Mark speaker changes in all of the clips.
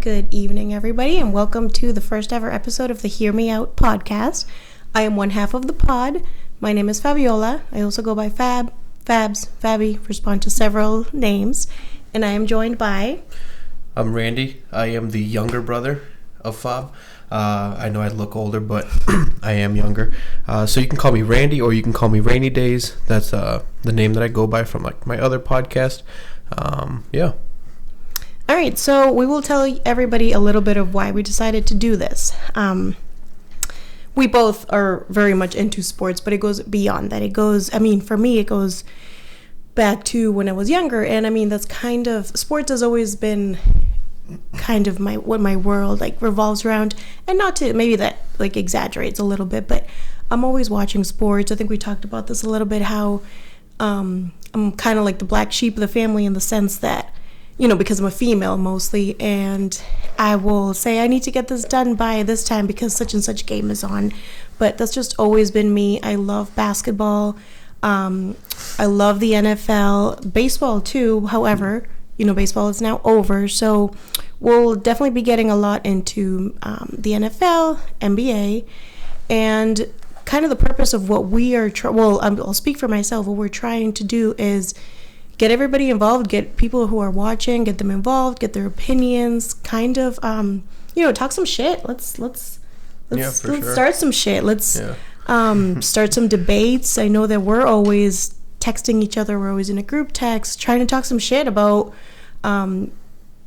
Speaker 1: Good evening, everybody, and welcome to the first ever episode of the Hear Me Out podcast. I am one half of the pod. My name is Fabiola. I also go by Fabs, Fabi, respond to several names, and I am joined by...
Speaker 2: I'm Randy. I am the younger brother of Fab. I know I look older, but I am younger. So you can call me Randy, or you can call me Rainy Days. That's the name that I go by from like my other podcast. Yeah.
Speaker 1: All right, so we will tell everybody a little bit of why we decided to do this. We both are very much into sports, but it goes beyond that. For me, it goes back to when I was younger, and that's kind of, sports has always been kind of what my world like revolves around, and not to, maybe that like exaggerates a little bit, but I'm always watching sports. I think we talked about this a little bit, how I'm kind of like the black sheep of the family in the sense that, because I'm a female mostly, and I will say I need to get this done by this time because such and such game is on. But that's just always been me. I love basketball. I love the NFL, baseball too. However, baseball is now over, so we'll definitely be getting a lot into the NFL, NBA, and kind of the purpose of what we are. I'll speak for myself. What we're trying to do is get everybody involved, get people who are watching, get them involved, get their opinions, kind of, talk some shit. Let's start some shit. Let's start some debates. I know that we're always texting each other. We're always in a group text, trying to talk some shit about,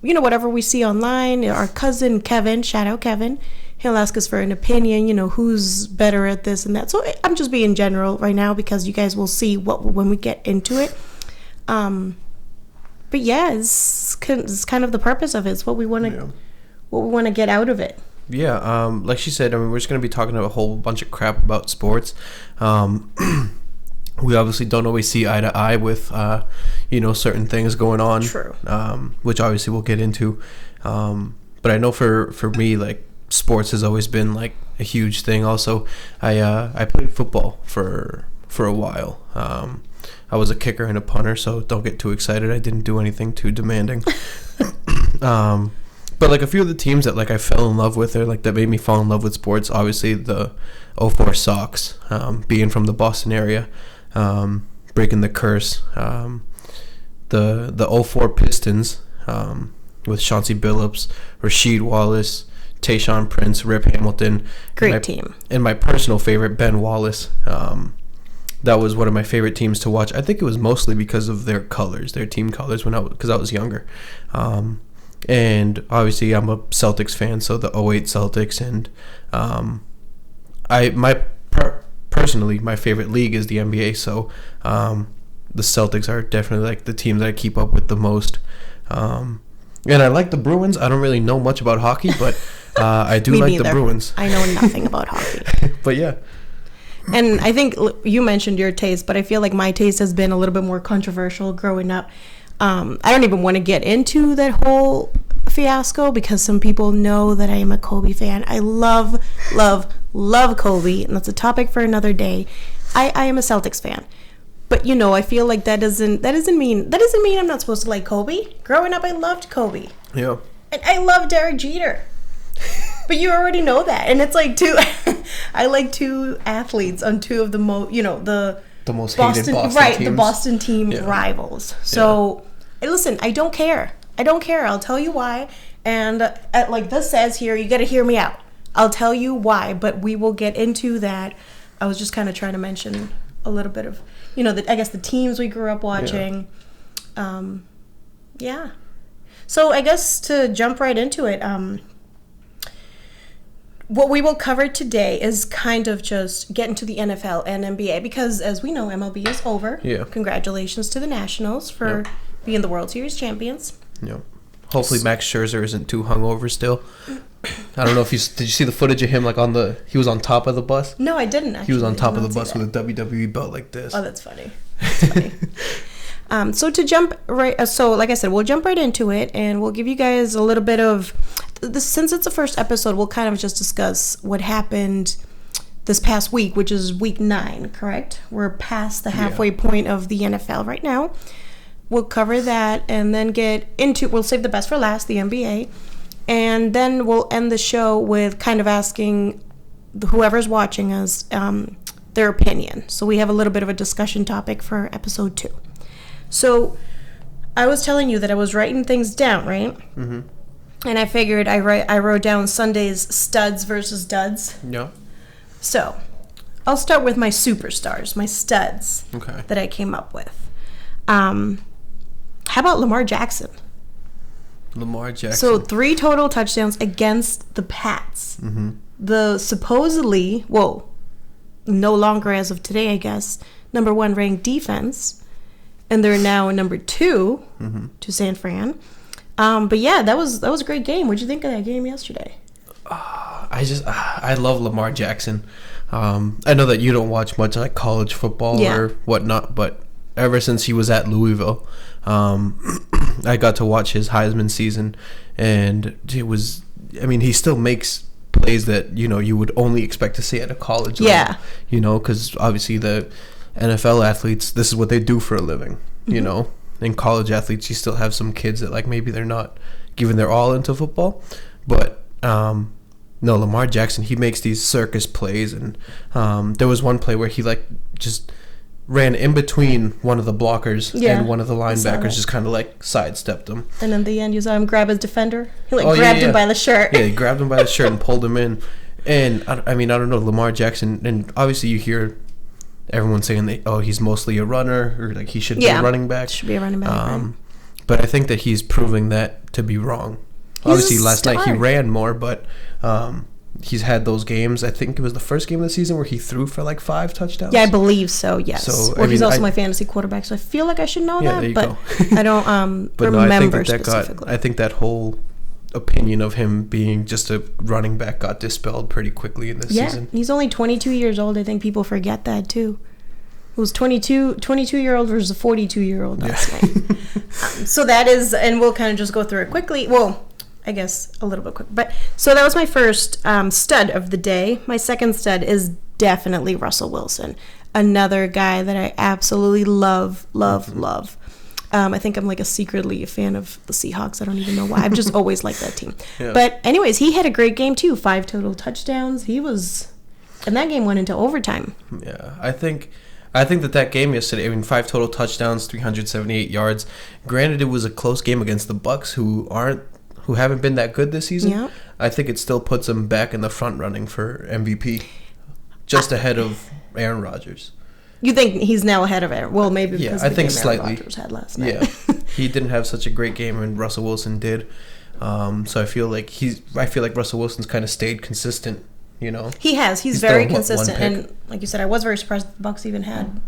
Speaker 1: whatever we see online. Our cousin Kevin, shout out Kevin, he'll ask us for an opinion, who's better at this and that. So I'm just being general right now because you guys will see when we get into it. But yeah, it's kind of the purpose of it. It's what we want to get out of it.
Speaker 2: Yeah, like she said, we're just going to be talking a whole bunch of crap about sports. We obviously don't always see eye to eye with, certain things going on.
Speaker 1: True.
Speaker 2: Which obviously we'll get into. But I know for me, like, sports has always been, like, a huge thing. Also, I played football for a while. I was a kicker and a punter, so don't get too excited. I didn't do anything too demanding. But like a few of the teams that like I fell in love with, or like that made me fall in love with sports, obviously the 04 Sox, being from the Boston area, breaking the curse. The 04 Pistons, with Chauncey Billups, Rasheed Wallace, Tayshaun Prince, Rip Hamilton.
Speaker 1: Great team. And
Speaker 2: my personal favorite, Ben Wallace. That was one of my favorite teams to watch. I think it was mostly because of their colors, their team colors, because I was younger. And obviously I'm a Celtics fan, so the 08 Celtics, and personally my favorite league is the NBA, so the Celtics are definitely like the team that I keep up with the most. And I like the Bruins. I don't really know much about hockey, but I do like the Bruins.
Speaker 1: I know nothing about hockey.
Speaker 2: But yeah.
Speaker 1: And I think you mentioned your taste, but I feel like my taste has been a little bit more controversial growing up. I don't even want to get into that whole fiasco because some people know that I am a Kobe fan. I love Kobe, and that's a topic for another day. I am a Celtics fan. But I feel like that doesn't mean I'm not supposed to like Kobe. Growing up I loved Kobe.
Speaker 2: Yeah.
Speaker 1: And I love Derek Jeter. But you already know that, and it's like I like two athletes on two of the most,
Speaker 2: the most hated Boston
Speaker 1: right,
Speaker 2: teams.
Speaker 1: The Boston team rivals. So, listen, I don't care. I'll tell you why. And like this says here, you got to hear me out. I'll tell you why, but we will get into that. I was just kind of trying to mention a little bit of, I guess the teams we grew up watching. Yeah. So I guess to jump right into it, what we will cover today is kind of just get into the NFL and NBA because, as we know, MLB is over.
Speaker 2: Yeah.
Speaker 1: Congratulations to the Nationals for being the World Series champions.
Speaker 2: Yeah. Hopefully Max Scherzer isn't too hungover still. I don't know if did you see the footage of him he was on top of the bus?
Speaker 1: No, I didn't actually.
Speaker 2: He was on top of the bus with a WWE belt like this.
Speaker 1: Oh, that's funny. So to jump right, like I said, we'll jump right into it, and we'll give you guys a little bit of this. Since it's the first episode, we'll kind of just discuss what happened this past week, which is week 9, correct? We're past the halfway point of the NFL right now. We'll cover that and then we'll save the best for last, the NBA. And then we'll end the show with kind of asking whoever's watching us their opinion. So we have a little bit of a discussion topic for episode 2. So I was telling you that I was writing things down, right?
Speaker 2: Mm-hmm.
Speaker 1: And I figured I wrote down Sunday's studs versus duds.
Speaker 2: Yeah.
Speaker 1: So I'll start with my superstars, my studs that I came up with. How about Lamar Jackson?
Speaker 2: Lamar Jackson.
Speaker 1: So 3 total touchdowns against the Pats.
Speaker 2: Mm-hmm.
Speaker 1: The supposedly, no longer as of today, I guess, number 1 ranked defense. And they're now number 2 to San Fran. But yeah, that was a great game. What'd you think of that game yesterday?
Speaker 2: I love Lamar Jackson. I know that you don't watch much like college football or whatnot, but ever since he was at Louisville, I got to watch his Heisman season, and it was, I mean, he still makes plays that, you would only expect to see at a college level, because obviously the NFL athletes, this is what they do for a living, In college athletes, you still have some kids that, like, maybe they're not giving their all into football, but no, Lamar Jackson, he makes these circus plays, and there was one play where he just ran in between one of the blockers and one of the linebackers, just kind of sidestepped him.
Speaker 1: And in the end, you saw him grab his defender. He grabbed him by the shirt.
Speaker 2: Yeah, he grabbed him by the shirt and pulled him in. And I don't know, Lamar Jackson, and obviously you hear everyone saying that, he's mostly a runner, or he should be a running back.
Speaker 1: Should be a running back. Right?
Speaker 2: But I think that he's proving that to be wrong. Obviously, last night he ran more, but he's had those games. I think it was the first game of the season where he threw for 5 touchdowns.
Speaker 1: Yeah, I believe so, yes. So, he's also my fantasy quarterback, so I feel like I should know that,
Speaker 2: there you
Speaker 1: but
Speaker 2: go.
Speaker 1: I don't
Speaker 2: but
Speaker 1: remember
Speaker 2: no,
Speaker 1: specifically.
Speaker 2: I think that whole opinion of him being just a running back got dispelled pretty quickly in this season.
Speaker 1: He's only 22 years old. I think people forget that, too. It was 22-year-old versus a 42-year-old last night. So that is, and we'll kind of just go through it quickly. Well, I guess a little bit quick. But so that was my first stud of the day. My second stud is definitely Russell Wilson. Another guy that I absolutely love. I think I'm secretly a fan of the Seahawks. I don't even know why. I've just always liked that team. Yeah. But anyways, he had a great game too. 5 total touchdowns. And that game went into overtime.
Speaker 2: Yeah, I think that game yesterday, 5 total touchdowns, 378 yards. Granted, it was a close game against the Bucs, who haven't been that good this season.
Speaker 1: Yeah.
Speaker 2: I think it still puts them back in the front running for MVP, just ahead of Aaron Rodgers.
Speaker 1: You think he's now ahead of Aaron? Well, maybe because
Speaker 2: I think slightly.
Speaker 1: Aaron Rodgers had last night.
Speaker 2: Yeah, he didn't have such a great game, and Russell Wilson did. So I feel like Russell Wilson's kind of stayed consistent.
Speaker 1: He has. He's very consistent, and like you said, I was very surprised the Bucs even had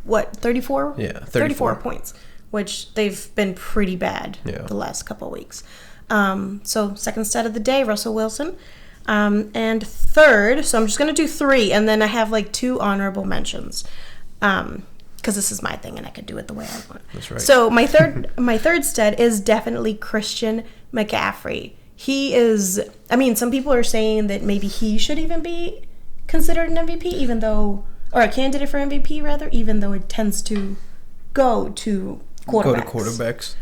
Speaker 1: 34?
Speaker 2: Yeah,
Speaker 1: 34 points, which they've been pretty bad the last couple of weeks. So second stat of the day, Russell Wilson. And third, so I'm just going to do 3, and then I have 2 honorable mentions. Because this is my thing, and I can do it the way I want.
Speaker 2: That's right.
Speaker 1: So my third stud is definitely Christian McCaffrey. He is, some people are saying that maybe he should even be considered an MVP, or a candidate for MVP rather, even though it tends to go to quarterbacks.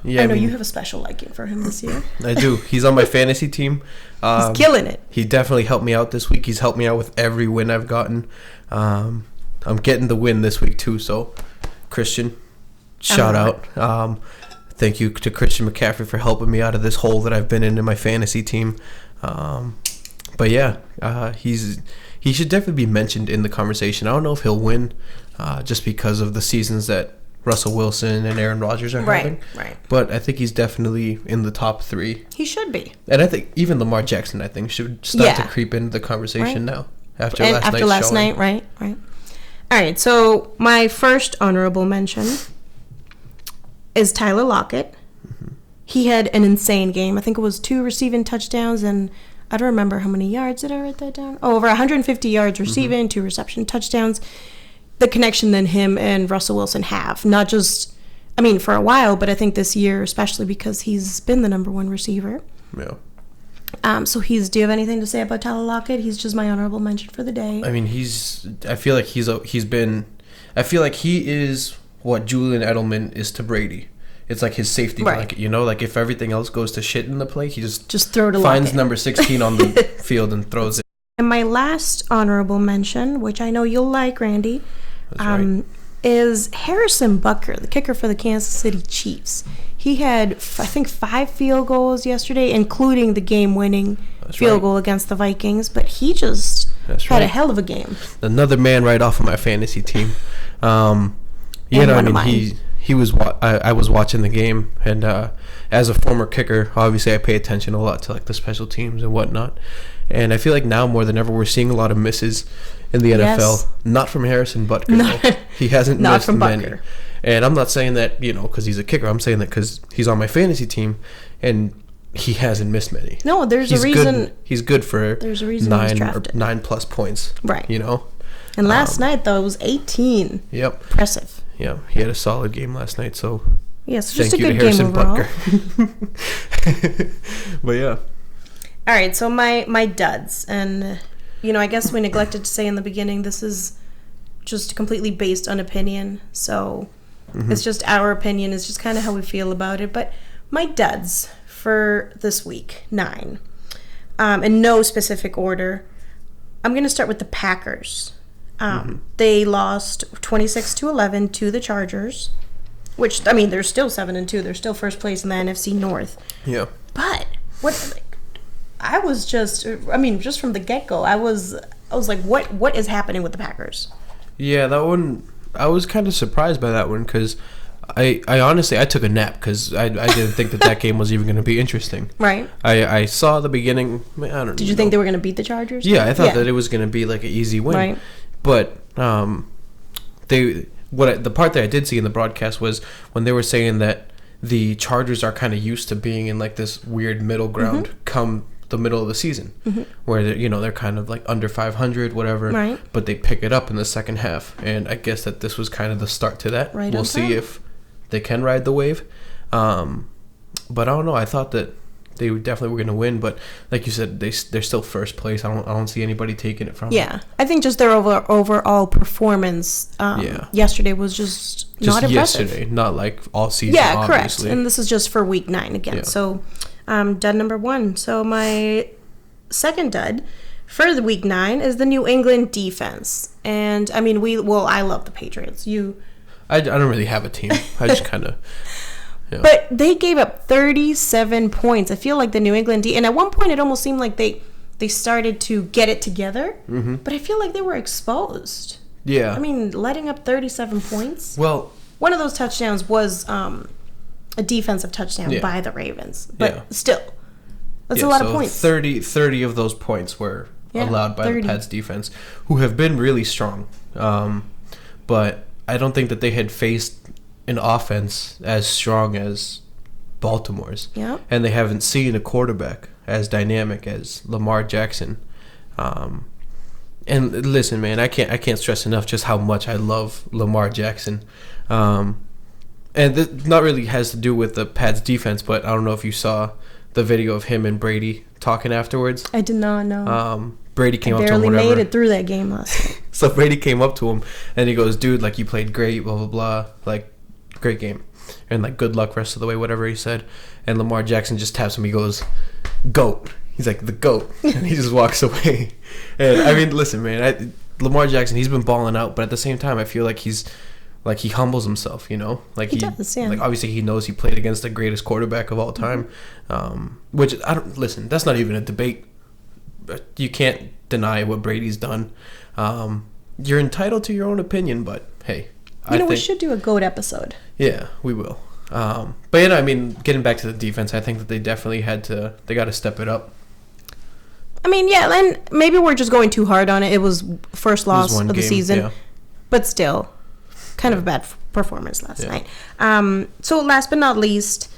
Speaker 1: Yeah, I know you have a special liking for him this year.
Speaker 2: I do. He's on my fantasy team.
Speaker 1: He's killing it.
Speaker 2: He definitely helped me out this week. He's helped me out with every win I've gotten. I'm getting the win this week too. So, Christian, shout out. Thank you to Christian McCaffrey for helping me out of this hole that I've been in my fantasy team. But yeah, he should definitely be mentioned in the conversation. I don't know if he'll win, just because of the seasons that Russell Wilson and Aaron Rodgers are having.
Speaker 1: Right.
Speaker 2: But I think he's definitely in the top 3.
Speaker 1: He should be.
Speaker 2: And I think even Lamar Jackson, should start to creep into the conversation now. After last
Speaker 1: night, right. All right, so my first honorable mention is Tyler Lockett. Mm-hmm. He had an insane game. I think it was 2 receiving touchdowns, and I don't remember how many yards. Did I write that down? Over 150 yards receiving, 2 reception touchdowns. The connection that him and Russell Wilson have, not just, for a while, but I think this year, especially because he's been the number 1 receiver.
Speaker 2: Yeah.
Speaker 1: So do you have anything to say about Tyler Lockett? He's just my honorable mention for the day.
Speaker 2: I feel like he is what Julian Edelman is to Brady, it's like his safety blanket, you know? Like if everything else goes to shit in the play, he just
Speaker 1: throw it to
Speaker 2: finds number 16 on the field and throws it.
Speaker 1: And my last honorable mention, which I know you'll like, Randy,
Speaker 2: Right.
Speaker 1: is Harrison Butker, the kicker for the Kansas City Chiefs. He had, I think, 5 field goals yesterday, including the game-winning field goal against the Vikings. But he just had a hell of a game.
Speaker 2: Another man right off of my fantasy team. He was. I was watching the game, and as a former kicker, obviously I pay attention a lot to like the special teams and whatnot. And I feel like now more than ever, we're seeing a lot of misses in the NFL.
Speaker 1: Yes.
Speaker 2: Not from Harrison Butker. Though. He hasn't missed
Speaker 1: from
Speaker 2: many.
Speaker 1: Butker.
Speaker 2: And I'm not saying that, because he's a kicker. I'm saying that because he's on my fantasy team, and he hasn't missed many.
Speaker 1: No, there's a reason.
Speaker 2: He's good for
Speaker 1: there's a reason he's drafted.
Speaker 2: 9+ points.
Speaker 1: Right.
Speaker 2: And
Speaker 1: last night, though, it was 18.
Speaker 2: Yep.
Speaker 1: Impressive.
Speaker 2: Yeah, he had a solid game last night, so
Speaker 1: yes,
Speaker 2: thank
Speaker 1: just a
Speaker 2: you
Speaker 1: good
Speaker 2: to Harrison
Speaker 1: game overall.
Speaker 2: Butker. But yeah.
Speaker 1: All right, so my duds. And, I guess we neglected to say in the beginning, this is just completely based on opinion. So it's just our opinion. It's just kind of how we feel about it. But my duds for this week, 9. In no specific order. I'm going to start with the Packers. They lost 26-11 to the Chargers, which, they're still 7-2. They're still first place in the NFC North.
Speaker 2: Yeah.
Speaker 1: But I was just from the get-go, I was like, what is happening with the Packers?
Speaker 2: Yeah, that one, I was kind of surprised by that one because I honestly, I took a nap because I didn't think that game was even going to be interesting.
Speaker 1: Right.
Speaker 2: I saw the beginning. I don't know.
Speaker 1: Did you think they were going to beat the Chargers?
Speaker 2: Yeah, I thought that it was going to be like an easy win.
Speaker 1: Right.
Speaker 2: But the part that I did see in the broadcast was when they were saying that the Chargers are kind of used to being in like this weird middle ground come the middle of the season, where they're kind of like under 500, whatever.
Speaker 1: Right.
Speaker 2: But they pick it up in the second half, and I guess that this was kind of the start to that.
Speaker 1: Right.
Speaker 2: We'll see if they can ride the wave. But I don't know. I thought that they definitely were going to win, but like you said, they're still first place. I don't see anybody taking it from them.
Speaker 1: Yeah, I think just their overall performance yesterday was just not impressive.
Speaker 2: Yesterday, not like all season.
Speaker 1: Yeah,
Speaker 2: obviously.
Speaker 1: Correct. And this is just for week 9 again.
Speaker 2: Yeah.
Speaker 1: So, dud number 1. So my second dud for the week 9 is the New England defense, and I love the Patriots.
Speaker 2: I don't really have a team. I just kind of. Yeah.
Speaker 1: But they gave up 37 points. I feel like the New England and at one point it almost seemed like they started to get it together. Mm-hmm. But I feel like they were exposed.
Speaker 2: Yeah.
Speaker 1: Letting up 37 points.
Speaker 2: Well,
Speaker 1: one of those touchdowns was a defensive touchdown by the Ravens. But still, that's a lot of points.
Speaker 2: 30 of those points were allowed by 30. The Pats defense, who have been really strong. But I don't think that they had faced an offense as strong as Baltimore's.
Speaker 1: Yeah.
Speaker 2: And they haven't seen a quarterback as dynamic as Lamar Jackson. And listen, man, I can't stress enough just how much I love Lamar Jackson. And that not really has to do with the Pats defense, but I don't know if you saw the video of him and Brady talking afterwards.
Speaker 1: I did not know.
Speaker 2: Brady came up to him.
Speaker 1: Barely made it through that game last night.
Speaker 2: So Brady came up to him and he goes, "Dude, like you played great, blah blah blah, like great game, and like good luck rest of the way," whatever he said. And Lamar Jackson just taps him. He goes, "GOAT." He's like, "The GOAT," and he just walks away. And listen, man, Lamar Jackson, he's been balling out, but at the same time, I feel like he humbles himself, like he
Speaker 1: does, yeah.
Speaker 2: Like obviously he knows he played against the greatest quarterback of all time, which I don't listen. That's not even a debate. You can't deny what Brady's done. You're entitled to your own opinion, but hey, I think
Speaker 1: we should do a GOAT episode.
Speaker 2: Yeah, we will. But getting back to the defense, I think that they definitely they got to step it up.
Speaker 1: And maybe we're just going too hard on it. It was first loss of the season, but still, kind of a bad performance last night. So last but not least,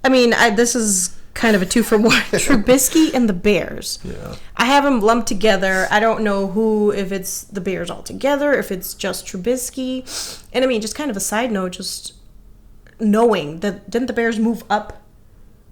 Speaker 1: this is kind of a 2-for-1. Trubisky and the Bears. Yeah. I have them lumped together. I don't know if it's the Bears all together, if it's just Trubisky. And just kind of a side note, just knowing that didn't the Bears move up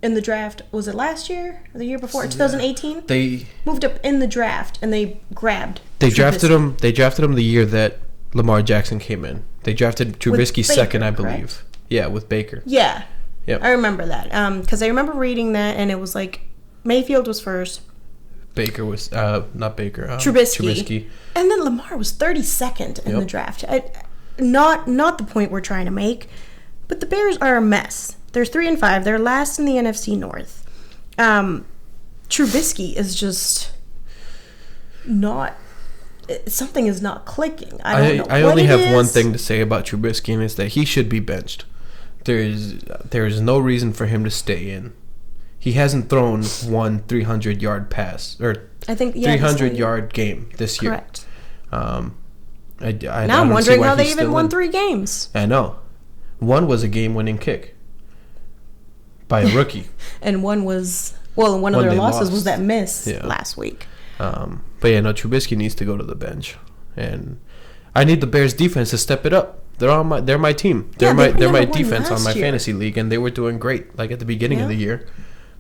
Speaker 1: in the draft? Was it last year or the year before? 2018?
Speaker 2: They
Speaker 1: moved up in the draft and they grabbed
Speaker 2: They drafted him. They drafted him the year that Lamar Jackson came in. They drafted Trubisky second, I believe. Correct? Yeah, with Baker.
Speaker 1: Yeah.
Speaker 2: Yep.
Speaker 1: I remember that. Because I remember reading that, and it was like Mayfield was first.
Speaker 2: Baker was not Baker.
Speaker 1: Trubisky. And then Lamar was 32nd in the draft. Not the point we're trying to make, but the Bears are a mess. They're 3-5. They're last in the NFC North. Trubisky is just not. Something is not clicking.
Speaker 2: I only have one thing to say about Trubisky, and it's that he should be benched. There is no reason for him to stay in. He hasn't thrown one 300-yard pass or
Speaker 1: I think
Speaker 2: 300-yard game this year.
Speaker 1: Correct.
Speaker 2: Now
Speaker 1: I'm wondering how they even won 3 games.
Speaker 2: I know. One was a game-winning kick by a rookie.
Speaker 1: And one was one of their losses was that miss last week.
Speaker 2: But yeah, no, Trubisky needs to go to the bench, and I need the Bears defense to step it up. They're my team. They're my defense on my fantasy league, and they were doing great. Like at the beginning of the year,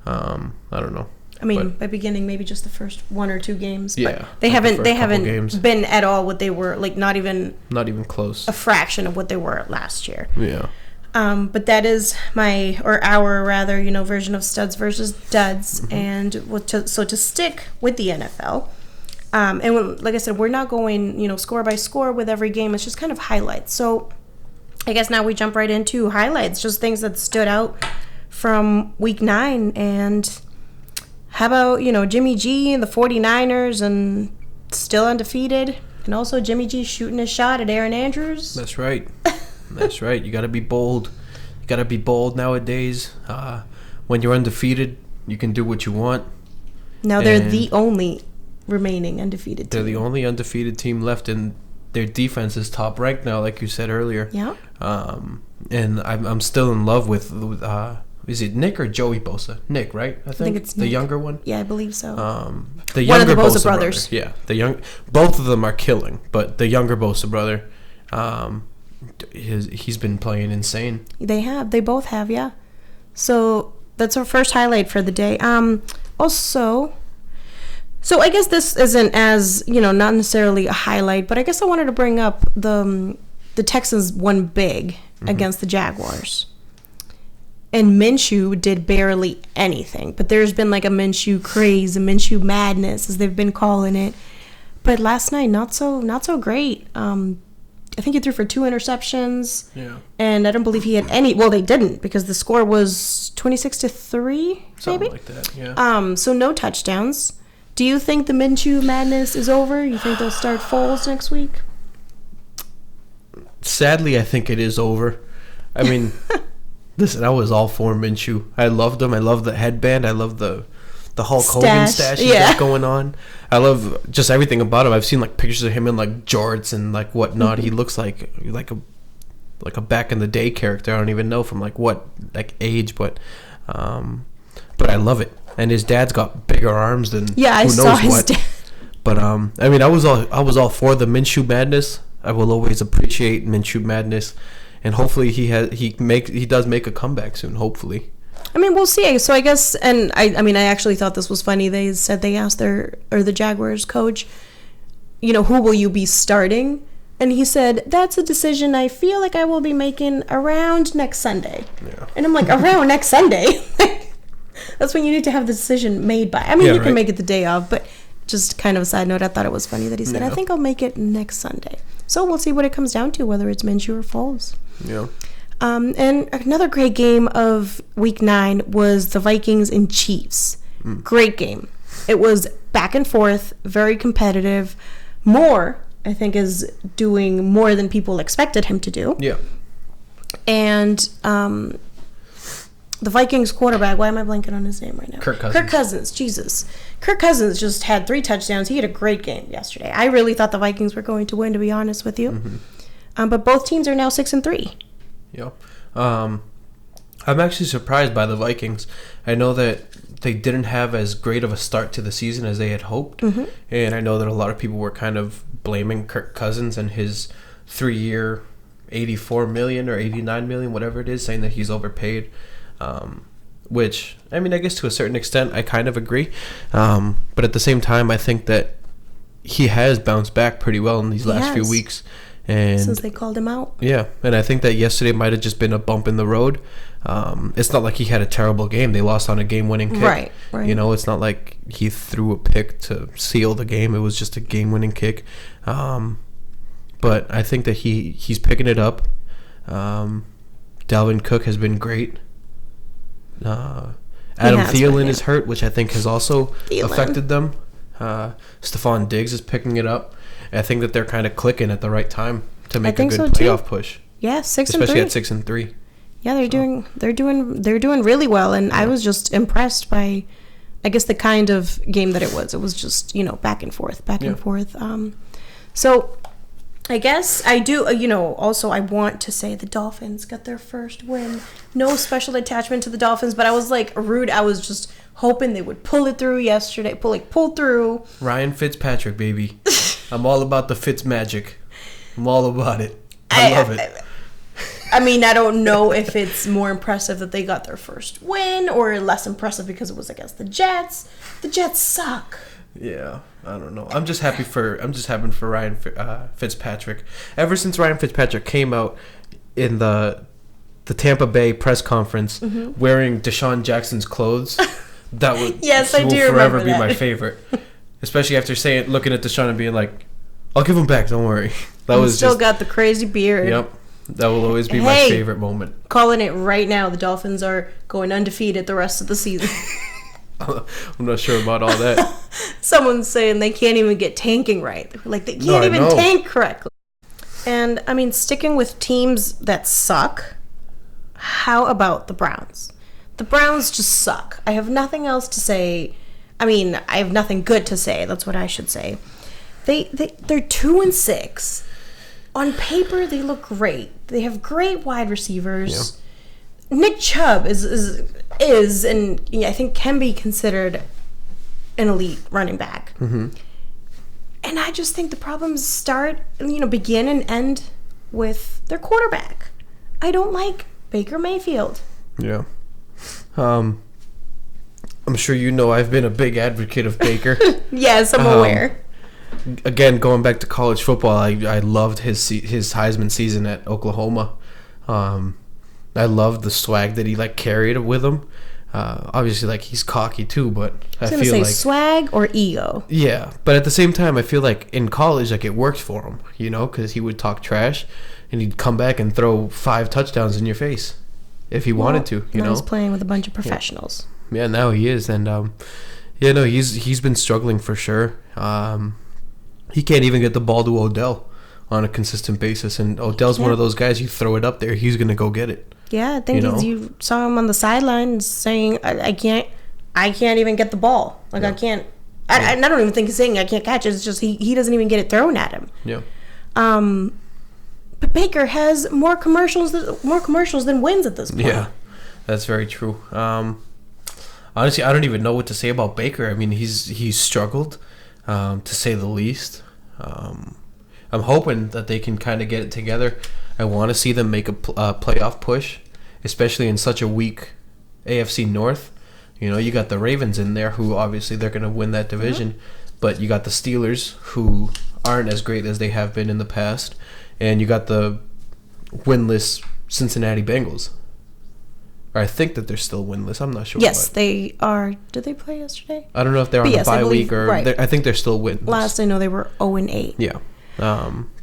Speaker 2: I don't know.
Speaker 1: I mean, by beginning, maybe just the first 1 or 2 games.
Speaker 2: Yeah,
Speaker 1: but they haven't been at all what they were, like not even
Speaker 2: close.
Speaker 1: A fraction of what they were last year.
Speaker 2: Yeah.
Speaker 1: But that is our version of studs versus duds, and to stick with the NFL. And like I said, we're not going, score by score with every game. It's just kind of highlights. So I guess now we jump right into highlights, just things that stood out from week 9. And how about, Jimmy G and the 49ers and still undefeated, and also Jimmy G shooting a shot at Aaron Andrews.
Speaker 2: That's right. That's right. You got to be bold. You got to be bold nowadays. When you're undefeated, you can do what you want.
Speaker 1: Now they're the only remaining undefeated team.
Speaker 2: They're the only undefeated team left, and their defense is top ranked now, like you said earlier.
Speaker 1: Yeah.
Speaker 2: And I'm still in love with is it Nick or Joey Bosa? Nick, right? I think
Speaker 1: it's
Speaker 2: the
Speaker 1: Nick.
Speaker 2: Younger one.
Speaker 1: Yeah, I believe so.
Speaker 2: The younger
Speaker 1: one of the Bosa
Speaker 2: brothers. Yeah, both of them are killing, but the younger Bosa brother, he's been playing insane.
Speaker 1: They both have, yeah. So that's our first highlight for the day. Also, so I guess this isn't as, not necessarily a highlight, but I guess I wanted to bring up the Texans won big against the Jaguars. And Minshew did barely anything. But there's been like a Minshew craze, a Minshew madness, as they've been calling it. But last night, not so great. I think he threw for 2 interceptions.
Speaker 2: Yeah.
Speaker 1: And I don't believe he had any. Well, they didn't, because the score was 26-3,
Speaker 2: Something
Speaker 1: maybe?
Speaker 2: like that, yeah.
Speaker 1: So no touchdowns. Do you think the Minshew madness is over? You think they'll start Foles next week?
Speaker 2: Sadly, I think it is over. I mean, listen, I was all for Minshew. I loved him. I love the headband. I love the Hulk Hogan stash he's got going on. I love just everything about him. I've seen like pictures of him in like jorts and like whatnot. He looks like a back in the day character. I don't even know from what age, but I love it. And his dad's got bigger arms than who knows what. Dad. But I mean, I was all for the Minshew madness. I will always appreciate Minshew madness, and hopefully he does make a comeback soon. Hopefully.
Speaker 1: I mean, we'll see. So I guess, and I actually thought this was funny. They said they asked the Jaguars coach, who will you be starting? And he said, that's a decision I feel like I will be making around next Sunday. Yeah. And I'm like, around next Sunday? That's when you need to have the decision made by. I mean, you can make it the day of, but just kind of a side note, I thought it was funny that he said, I think I'll make it next Sunday. So we'll see what it comes down to, whether it's Minshew or Foles.
Speaker 2: Yeah.
Speaker 1: And another great game of Week 9 was the Vikings and Chiefs. Great game. It was back and forth, very competitive. Moore, I think, is doing more than people expected him to do.
Speaker 2: Yeah.
Speaker 1: And the Vikings quarterback, why am I blanking on his name right now?
Speaker 2: Kirk
Speaker 1: Cousins, Jesus. Kirk Cousins just had 3 touchdowns. He had a great game yesterday. I really thought the Vikings were going to win, to be honest with you. But both teams are now 6-3.
Speaker 2: Yeah. I'm actually surprised by the Vikings. I know that they didn't have as great of a start to the season as they had hoped. And I know that a lot of people were kind of blaming Kirk Cousins and his 3-year $84 million or $89 million, whatever it is, saying that he's overpaid. Which, I mean, I guess to a certain extent, I kind of agree. But at the same time, I think that he has bounced back pretty well in these last few weeks. And
Speaker 1: since they called him out.
Speaker 2: Yeah, and I think that yesterday might have just been a bump in the road. It's not like he had a terrible game. They lost on a game-winning kick.
Speaker 1: Right.
Speaker 2: You know, it's not like he threw a pick to seal the game. It was just a game-winning kick. But I think that he's picking it up. Dalvin Cook has been great. Adam Thielen is hurt, which I think has also affected them. Stephon Diggs is picking it up. I think that they're kind of clicking at the right time to make a good playoff push.
Speaker 1: Yeah, 6-3.
Speaker 2: Especially at 6-3.
Speaker 1: Yeah, they're doing really well, and I was just impressed by, I guess, the kind of game that it was. It was just, back and forth. So I guess I do, also I want to say the Dolphins got their first win. No special attachment to the Dolphins, but I was rude. I was just hoping they would pull it through yesterday. Pull through.
Speaker 2: Ryan Fitzpatrick, baby. I'm all about the Fitz magic. I'm all about it. I love it.
Speaker 1: I mean, I don't know if it's more impressive that they got their first win or less impressive because it was against the Jets. The Jets suck.
Speaker 2: Yeah, I don't know. I'm just happy for Ryan Fitzpatrick. Ever since Ryan Fitzpatrick came out in the Tampa Bay press conference wearing Deshaun Jackson's clothes, that would
Speaker 1: yes,
Speaker 2: he will forever be my favorite. Especially after looking at Deshaun and being like, "I'll give him back. Don't worry." That was
Speaker 1: still got the crazy beard.
Speaker 2: Yep. That will always be my favorite moment.
Speaker 1: Calling it right now, the Dolphins are going undefeated the rest of the season.
Speaker 2: I'm not sure about all that.
Speaker 1: Someone's saying they can't even get tanking right. They can't even tank correctly. And, I mean, sticking with teams that suck, how about the Browns? The Browns just suck. I have nothing else to say. I mean, I have nothing good to say. That's what I should say. They're 2-6. On paper, they look great. They have great wide receivers. Yeah. Nick Chubb is and I think can be considered an elite running back. Mm-hmm. And I just think the problems begin and end with their quarterback. I don't like Baker Mayfield.
Speaker 2: Yeah. I'm sure I've been a big advocate of Baker.
Speaker 1: Yes, I'm aware.
Speaker 2: Again, going back to college football, I loved his Heisman season at Oklahoma. I loved the swag that he carried with him. Obviously, he's cocky too, but I was gonna say
Speaker 1: swag or ego.
Speaker 2: Yeah, but at the same time, I feel like in college, it worked for him, because he would talk trash, and he'd come back and throw 5 touchdowns in your face if he wanted to.
Speaker 1: He's playing with a bunch of professionals.
Speaker 2: Yeah, now he is, and he's been struggling for sure. He can't even get the ball to Odell on a consistent basis, and Odell's one of those guys, you throw it up there, he's gonna go get it.
Speaker 1: Yeah, I think you saw him on the sidelines saying, I can't even get the ball. I can't. I don't even think he's saying I can't catch it. It's just he doesn't even get it thrown at him.
Speaker 2: Yeah.
Speaker 1: But Baker has more commercials than wins at this point.
Speaker 2: Yeah, that's very true. Honestly, I don't even know what to say about Baker. I mean, he's struggled, to say the least. I'm hoping that they can kind of get it together. I want to see them make a playoff push, especially in such a weak AFC North. You got the Ravens in there, who obviously they're going to win that division, but you got the Steelers, who aren't as great as they have been in the past, and you got the winless Cincinnati Bengals. Or I think that they're still winless. I'm not sure.
Speaker 1: Yes, they are. Did they play yesterday?
Speaker 2: I don't know if they're on the bye week or. Right. I think they're still winless.
Speaker 1: Last I know, they were 0-8.
Speaker 2: Yeah.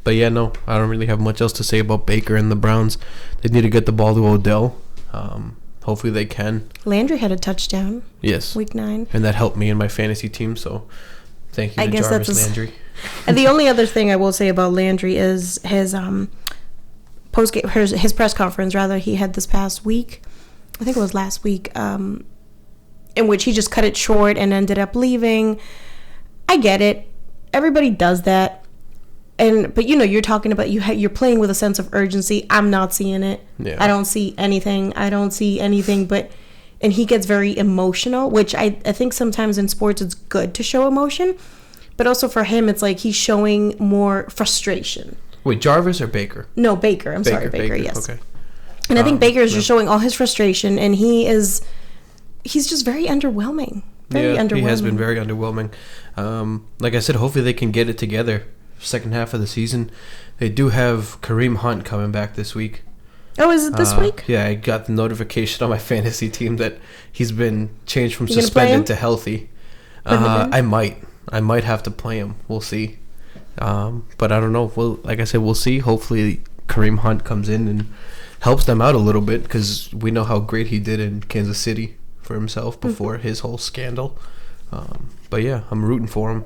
Speaker 2: But yeah, no, I don't really have much else to say about Baker and the Browns. They need to get the ball to Odell. Hopefully they can.
Speaker 1: Landry had a touchdown.
Speaker 2: Yes.
Speaker 1: Week 9.
Speaker 2: And that helped me in my fantasy team, so thank you to Jarvis Landry.
Speaker 1: And the only other thing I will say about Landry is his his press conference, rather, he had this past week. I think it was last week, in which he just cut it short and ended up leaving. I get it. Everybody does that. But you're talking about you're playing with a sense of urgency. I'm not seeing it.
Speaker 2: Yeah.
Speaker 1: I don't see anything. And he gets very emotional, which I think sometimes in sports it's good to show emotion, but also for him it's he's showing more frustration.
Speaker 2: Wait, Jarvis or Baker?
Speaker 1: No, Baker. I'm sorry, Baker. Yes.
Speaker 2: Okay.
Speaker 1: And I think Baker is just showing all his frustration, and he's just very underwhelming.
Speaker 2: He has been very underwhelming. Like I said, hopefully they can get it together. second half of the season. They do have Kareem Hunt coming back this week.
Speaker 1: Oh, is it this week?
Speaker 2: Yeah, I got the notification on my fantasy team that he's been changed from suspended to healthy. I might have to play him. We'll see. But I don't know. Well, like I said, we'll see. Hopefully, Kareem Hunt comes in and helps them out a little bit, because we know how great he did in Kansas City for himself before his whole scandal. But yeah, I'm rooting for him.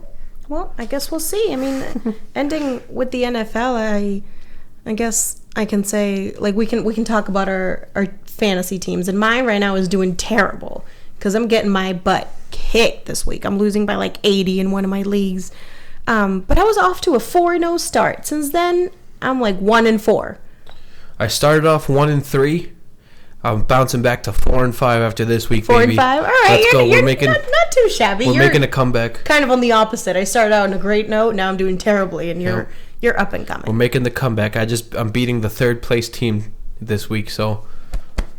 Speaker 1: Well, I guess we'll see. I mean, ending with the NFL, I guess I can say, like, we can talk about our fantasy teams, and mine right now is doing terrible because I'm getting my butt kicked this week. I'm losing by like 80 in one of my leagues. But I was off to a 4-0 start. Since then, I'm like 1-4.
Speaker 2: I started off 1-3. I'm bouncing back to 4-5 after this week,
Speaker 1: 4
Speaker 2: baby.
Speaker 1: and 5. All right,
Speaker 2: let's go.
Speaker 1: You're not too shabby.
Speaker 2: We're making a comeback.
Speaker 1: Kind of on the opposite. I started out on a great note. Now I'm doing terribly, and you're up and coming.
Speaker 2: We're making the comeback. I'm beating the third place team this week, so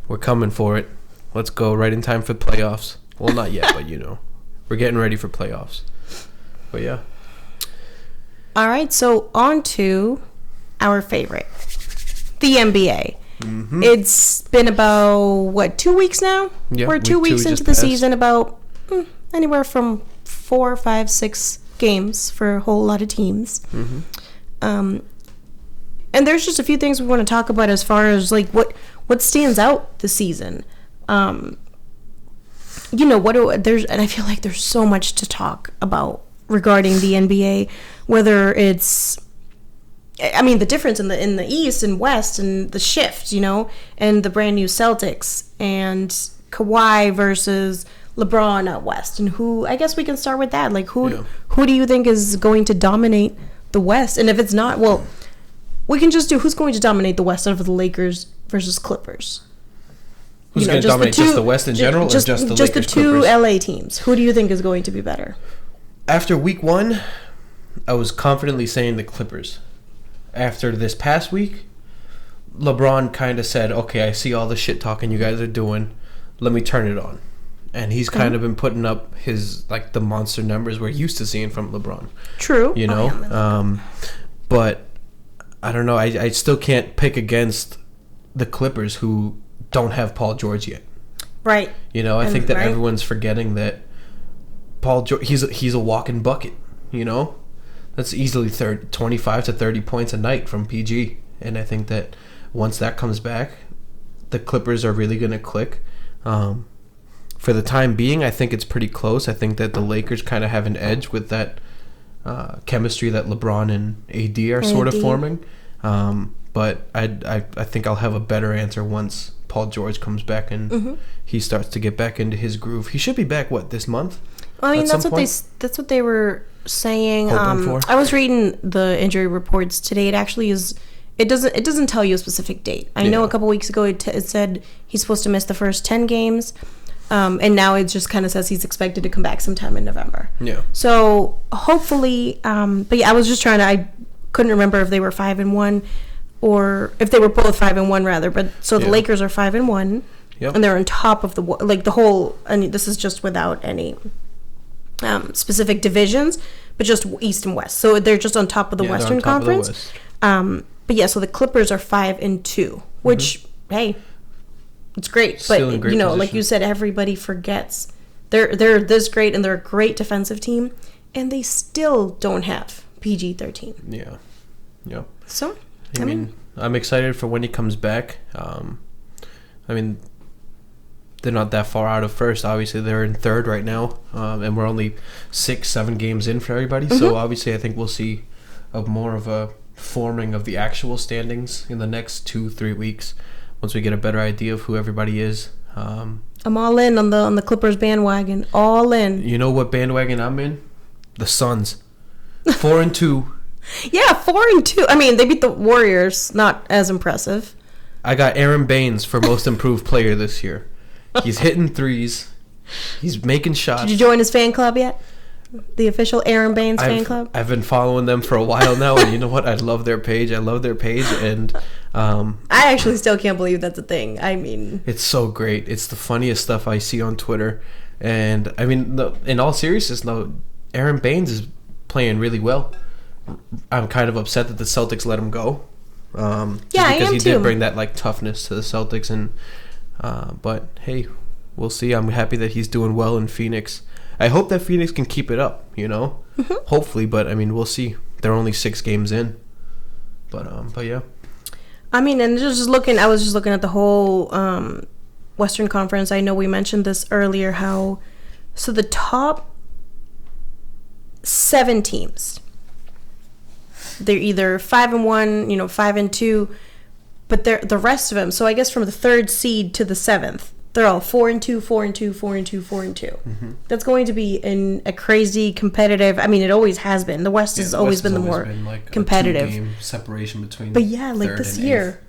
Speaker 2: we're coming for it. Let's go right in time for playoffs. Well, not yet, but we're getting ready for playoffs. But yeah.
Speaker 1: All right, so on to our favorite, the NBA. Mm-hmm. It's been about 2 weeks now?
Speaker 2: Yeah,
Speaker 1: we're 2 weeks into the season, about anywhere from 4, 5, 6 games for a whole lot of teams.
Speaker 2: Mm-hmm.
Speaker 1: And there's just a few things we want to talk about as far as like what stands out this season. And I feel like there's so much to talk about regarding the NBA, whether it's, I mean, the difference in the East and West and the shift, and the brand new Celtics and Kawhi versus LeBron out West, and I guess we can start with that. Like, who do you think is going to dominate the West? And if it's not, well, we can just do who's going to dominate the West out of the Lakers versus Clippers.
Speaker 2: Who's going to dominate just the West in general, or just the Lakers,
Speaker 1: just the two
Speaker 2: Clippers?
Speaker 1: LA teams? Who do you think is going to be better?
Speaker 2: After week 1, I was confidently saying the Clippers. After this past week, LeBron kind of said, okay, I see all the shit talking you guys are doing. Let me turn it on. And he's kind of been putting up his, like, the monster numbers we're used to seeing from LeBron.
Speaker 1: True.
Speaker 2: But I don't know. I still can't pick against the Clippers, who don't have Paul George yet.
Speaker 1: Right.
Speaker 2: I think that everyone's forgetting that Paul George, he's a walking bucket, That's easily 25 to 30 points a night from PG. And I think that once that comes back, the Clippers are really going to click. For the time being, I think it's pretty close. I think that the Lakers kind of have an edge with that chemistry that LeBron and AD are sort of forming. But I think I'll have a better answer once Paul George comes back and he starts to get back into his groove. He should be back, this month?
Speaker 1: I mean, that's what they were saying. I was reading the injury reports today. It actually is. It doesn't tell you a specific date. I know a couple weeks ago it said he's supposed to miss the first 10 games, and now it just kind of says he's expected to come back sometime in November.
Speaker 2: Yeah.
Speaker 1: So hopefully, but yeah, I was just I couldn't remember if they were 5-1 or if they were both 5-1 rather. But so the Lakers are 5-1, and they're on top of the whole. And this is just without any specific divisions, but just East and West. So they're just on top of the Western Conference. But yeah, so the Clippers are 5-2, which hey, it's great.
Speaker 2: Still
Speaker 1: but
Speaker 2: in great position.
Speaker 1: Like you said, everybody forgets they're this great and they're a great defensive team, and they still don't have PG-13.
Speaker 2: Yeah.
Speaker 1: So
Speaker 2: I mean, I'm excited for when he comes back. They're not that far out of first. Obviously, they're in third right now, and we're only 6-7 games in for everybody. So obviously, I think we'll see more of a forming of the actual standings in the next 2-3 weeks once we get a better idea of who everybody is.
Speaker 1: I'm all in on the Clippers bandwagon. All in.
Speaker 2: You know what bandwagon I'm in? The Suns. 4-2.
Speaker 1: Yeah, 4-2. I mean, they beat the Warriors. Not as impressive.
Speaker 2: I got Aaron Baines for most improved player this year. He's hitting threes. He's making shots.
Speaker 1: Did you join his fan club yet? The official Aaron Baines fan club?
Speaker 2: I've been following them for a while now, and you know what? I love their page. And
Speaker 1: I actually still can't believe that's a thing. I mean,
Speaker 2: it's so great. It's the funniest stuff I see on Twitter. And I mean, in all seriousness, though, Aaron Baines is playing really well. I'm kind of upset that the Celtics let him go.
Speaker 1: Yeah, I am
Speaker 2: because he
Speaker 1: too.
Speaker 2: did bring that like toughness to the Celtics, and but hey, we'll see. I'm happy that he's doing well in Phoenix. I hope that Phoenix can keep it up. Hopefully, but I mean, we'll see. They're only 6 games in, but yeah.
Speaker 1: I mean, and I was just looking at the whole Western Conference. I know we mentioned this earlier. So the top 7 teams, they're either 5-1, 5-2, but they're the rest of them. So I guess from the 3rd seed to the 7th, they're all 4-2, 4-2, 4-2, 4-2.
Speaker 2: Mm-hmm.
Speaker 1: That's going to be a crazy competitive. I mean, it always has been. The West has always been the more competitive.
Speaker 2: A 2-game separation between.
Speaker 1: But yeah, like this year,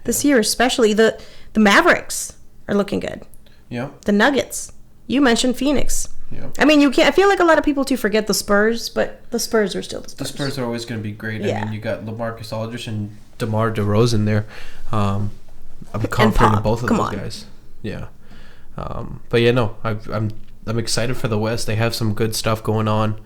Speaker 1: this year especially, the Mavericks are looking good.
Speaker 2: Yeah.
Speaker 1: The Nuggets. You mentioned Phoenix.
Speaker 2: Yeah.
Speaker 1: I mean, you can't. I feel like a lot of people too forget the Spurs, but the Spurs are still the Spurs.
Speaker 2: The Spurs are always going to be great.
Speaker 1: Yeah.
Speaker 2: I mean, you got LaMarcus Aldridge and DeMar DeRozan there. I'm confident in both of those guys. Yeah. But yeah, no, I'm excited for the West. They have some good stuff going on.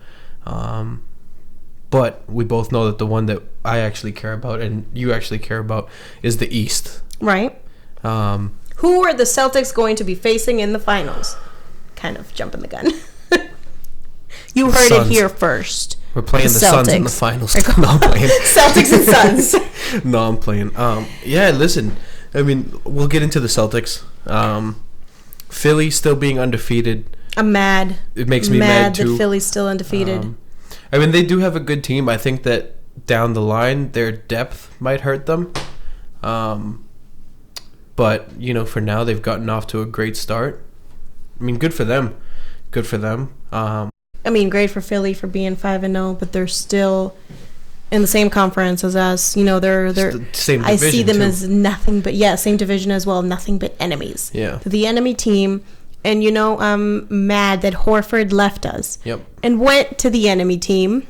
Speaker 2: But we both know that the one that I actually care about and you actually care about is the East.
Speaker 1: Right. Who are the Celtics going to be facing in the finals? Kind of jumping the gun. You heard it here first.
Speaker 2: We're playing the Suns in the finals. No, I'm playing.
Speaker 1: Celtics and Suns.
Speaker 2: No, I'm playing. Yeah, listen. I mean, we'll get into the Celtics. Philly still being undefeated.
Speaker 1: I'm mad.
Speaker 2: It makes me mad too.
Speaker 1: That Philly's still undefeated.
Speaker 2: I mean, they do have a good team. I think that down the line, their depth might hurt them. But, for now, they've gotten off to a great start. I mean, good for them. Good for them.
Speaker 1: I mean, great for Philly for being 5-0, but they're still in the same conference as us. They're
Speaker 2: same division.
Speaker 1: I see them
Speaker 2: too.
Speaker 1: as nothing but same division as well, nothing but enemies.
Speaker 2: Yeah.
Speaker 1: The enemy team, and I'm mad that Horford left us.
Speaker 2: Yep.
Speaker 1: And went to the enemy team.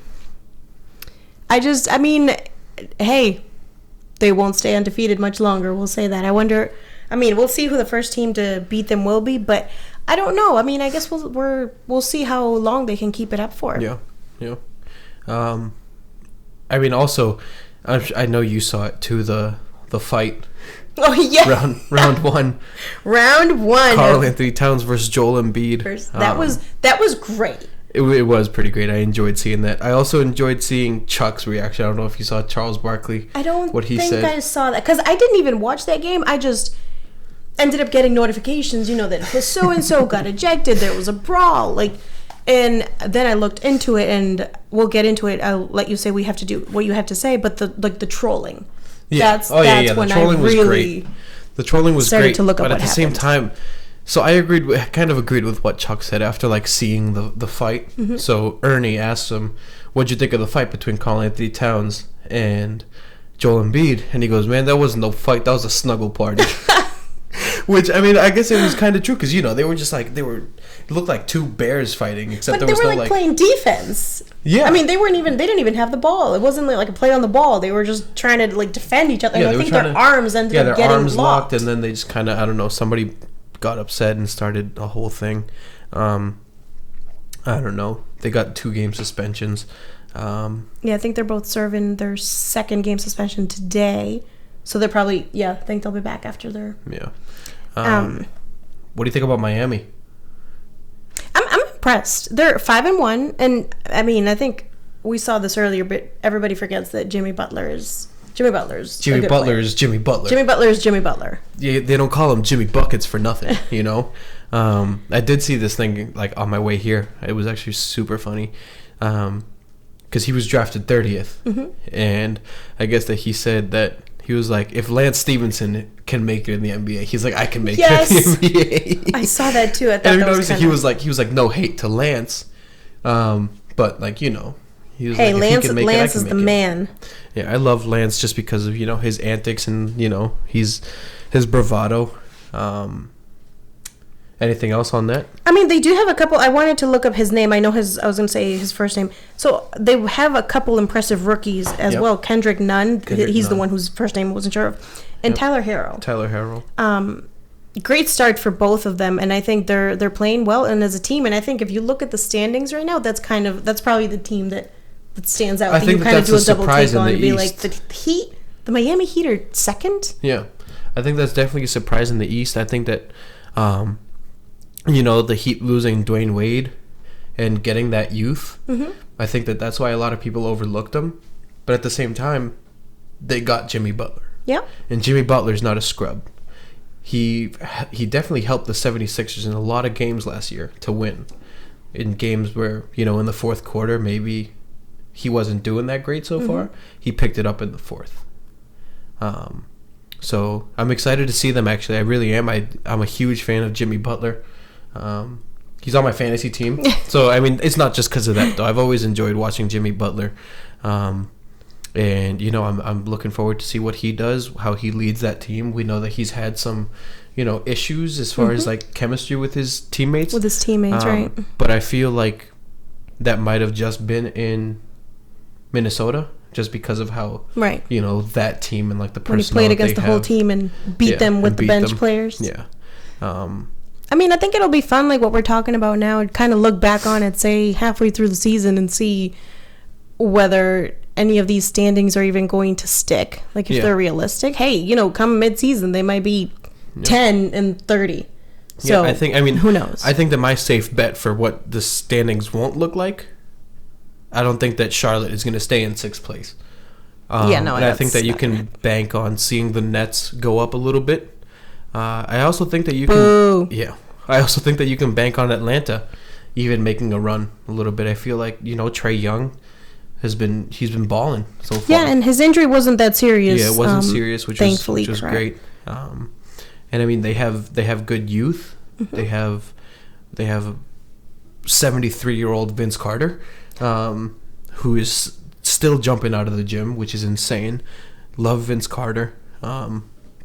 Speaker 1: I mean, hey, they won't stay undefeated much longer. We'll say that. We'll see who the first team to beat them will be, but I don't know. I mean, I guess we'll see how long they can keep it up for.
Speaker 2: Yeah. I mean, also, I know you saw it too. The fight.
Speaker 1: Oh yeah.
Speaker 2: Round one.
Speaker 1: Round one.
Speaker 2: Karl Anthony Towns versus Joel Embiid.
Speaker 1: That was great.
Speaker 2: It was pretty great. I enjoyed seeing that. I also enjoyed seeing Chuck's reaction. I don't know if you saw Charles Barkley.
Speaker 1: I saw that because I didn't even watch that game. I just ended up getting notifications, that so and so got ejected. There was a brawl, and then I looked into it, and we'll get into it. I'll let you say we have to do what you have to say, but the trolling.
Speaker 2: Yeah.
Speaker 1: That's
Speaker 2: The
Speaker 1: when
Speaker 2: trolling
Speaker 1: I
Speaker 2: was
Speaker 1: really
Speaker 2: great. The trolling was
Speaker 1: started
Speaker 2: great,
Speaker 1: to look up
Speaker 2: but
Speaker 1: what
Speaker 2: at the
Speaker 1: happened.
Speaker 2: same time, so I kind of agreed with what Chuck said after seeing the fight.
Speaker 1: Mm-hmm.
Speaker 2: So Ernie asked him, "What'd you think of the fight between Karl Anthony Towns and Joel Embiid?" And he goes, "Man, that wasn't no fight. That was a snuggle party." Which, I mean, I guess it was kind of true because they were just it looked like two bears fighting, except
Speaker 1: but
Speaker 2: there was
Speaker 1: they were
Speaker 2: no
Speaker 1: playing defense.
Speaker 2: Yeah,
Speaker 1: I mean, they didn't even have the ball. It wasn't like a play on the ball. They were just trying to defend each other.
Speaker 2: Yeah,
Speaker 1: and I think their arms ended up getting
Speaker 2: arms
Speaker 1: locked,
Speaker 2: and then they just kind of, I don't know, somebody got upset and started a whole thing. I don't know. They got 2-game suspensions.
Speaker 1: Yeah, I think they're both serving their 2nd game suspension today. So they're probably, I think they'll be back after their...
Speaker 2: Yeah. What do you think about Miami?
Speaker 1: I'm impressed. They're 5-1, and I mean, I think we saw this earlier, but everybody forgets that Jimmy Butler is Jimmy Butler is Jimmy Butler.
Speaker 2: Jimmy
Speaker 1: Butler is Jimmy Butler.
Speaker 2: Yeah, they don't call him Jimmy Buckets for nothing, I did see this thing on my way here. It was actually super funny. Because he was drafted 30th. Mm-hmm. And I guess that he said that he was like, if Lance Stevenson can make it in the NBA, he's like, I can make it in the NBA.
Speaker 1: I saw that too. I thought
Speaker 2: and
Speaker 1: that was
Speaker 2: he was like, no hate to Lance, but he was
Speaker 1: hey,
Speaker 2: like,
Speaker 1: Lance is the man.
Speaker 2: Yeah, I love Lance just because of his antics and his bravado. Anything else on that?
Speaker 1: I mean, they do have a couple. I wanted to look up his name. I know I was going to say his first name. So they have a couple impressive rookies as well. Kendrick Nunn. He's the one whose first name I wasn't sure of. And Tyler Harrell. Great start for both of them, and I think they're playing well and as a team. And I think if you look at the standings right now, that's probably the team that that stands out
Speaker 2: I
Speaker 1: that
Speaker 2: think
Speaker 1: you kind of
Speaker 2: that's
Speaker 1: do a
Speaker 2: a
Speaker 1: double
Speaker 2: surprise
Speaker 1: take
Speaker 2: in
Speaker 1: on
Speaker 2: the
Speaker 1: and be
Speaker 2: East.
Speaker 1: like, the Miami Heat are second?
Speaker 2: Yeah. I think that's definitely a surprise in the East. I think that, the Heat losing Dwayne Wade and getting that youth, I think that that's why a lot of people overlooked them. But at the same time, they got Jimmy Butler.
Speaker 1: Yep.
Speaker 2: And Jimmy Butler's not a scrub. He definitely helped the 76ers in a lot of games last year to win. In games where, in the fourth quarter, maybe he wasn't doing that great so far. He picked it up in the fourth. So I'm excited to see them, actually. I really am. I'm a huge fan of Jimmy Butler. He's on my fantasy team. So, I mean, it's not just because of that, though. I've always enjoyed watching Jimmy Butler. And, I'm looking forward to see what he does, how he leads that team. We know that he's had some, issues as far as, like, chemistry with his teammates.
Speaker 1: With his teammates, right.
Speaker 2: But I feel like that might have just been in Minnesota, just because of how,
Speaker 1: right.
Speaker 2: That team and, like, the
Speaker 1: when
Speaker 2: personnel
Speaker 1: he played against the whole team and beat them with the bench players.
Speaker 2: Yeah.
Speaker 1: I mean, I think it'll be fun, like what we're talking about now, and kind of look back on it, say, halfway through the season and see whether any of these standings are even going to stick. Like, if they're realistic. Hey, come mid-season, they might be 10 and 30. So, who knows?
Speaker 2: I think that my safe bet for what the standings won't look like, I don't think that Charlotte is going to stay in sixth place. And I think that you can bank on seeing the Nets go up a little bit. I also think that you can. Yeah, I also think that you can bank on Atlanta, even making a run a little bit. I feel like Trae Young he's been balling so far.
Speaker 1: Yeah, and his injury wasn't that serious.
Speaker 2: Yeah, it wasn't serious, which was
Speaker 1: correct.
Speaker 2: great. And I mean they have good youth. They have a 73-year-old Vince Carter, who is still jumping out of the gym, which is insane. Love Vince Carter.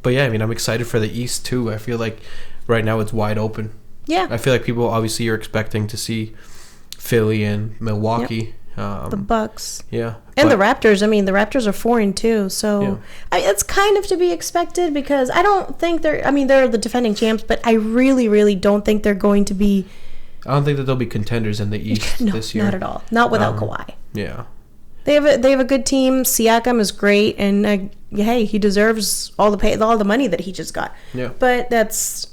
Speaker 2: But yeah, I mean, I'm excited for the East too. I feel like right now it's wide open.
Speaker 1: Yeah.
Speaker 2: I feel like people obviously are expecting to see Philly and Milwaukee.
Speaker 1: The Bucks.
Speaker 2: Yeah.
Speaker 1: And the Raptors. I mean, the Raptors are 4-2, so it's kind of to be expected because I don't think they're the defending champs, but I really, really don't think they're going to be.
Speaker 2: I don't think that they'll be contenders in the East this year.
Speaker 1: Not at all. Not without Kawhi.
Speaker 2: Yeah.
Speaker 1: They have a good team. Siakam is great, and hey, he deserves all the money that he just got.
Speaker 2: Yeah.
Speaker 1: But that's.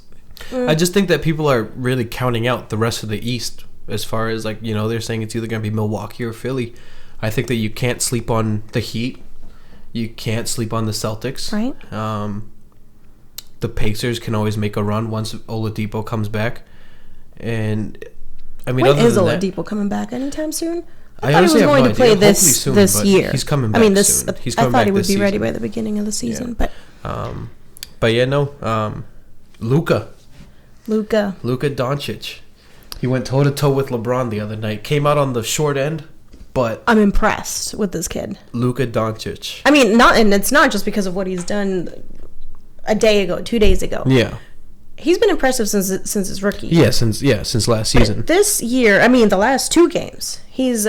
Speaker 2: I just think that people are really counting out the rest of the East as far as they're saying it's either going to be Milwaukee or Philly. I think that you can't sleep on the Heat. You can't sleep on the Celtics.
Speaker 1: Right.
Speaker 2: The Pacers can always make a run once Oladipo comes back, and I mean,
Speaker 1: when is Oladipo coming back? Anytime soon?
Speaker 2: I
Speaker 1: thought he was going to play this year.
Speaker 2: He's coming back soon. He's coming
Speaker 1: I thought he would
Speaker 2: this
Speaker 1: be
Speaker 2: season.
Speaker 1: ready by the beginning of the season, but
Speaker 2: yeah, no. Luka Doncic. He went toe to toe with LeBron the other night. Came out on the short end, but
Speaker 1: I'm impressed with this kid.
Speaker 2: Luka Doncic.
Speaker 1: I mean, and it's not just because of what he's done a day ago, 2 days ago.
Speaker 2: Yeah.
Speaker 1: He's been impressive since his rookie.
Speaker 2: Yeah, since last season.
Speaker 1: But this year, I mean, the last 2 games, he's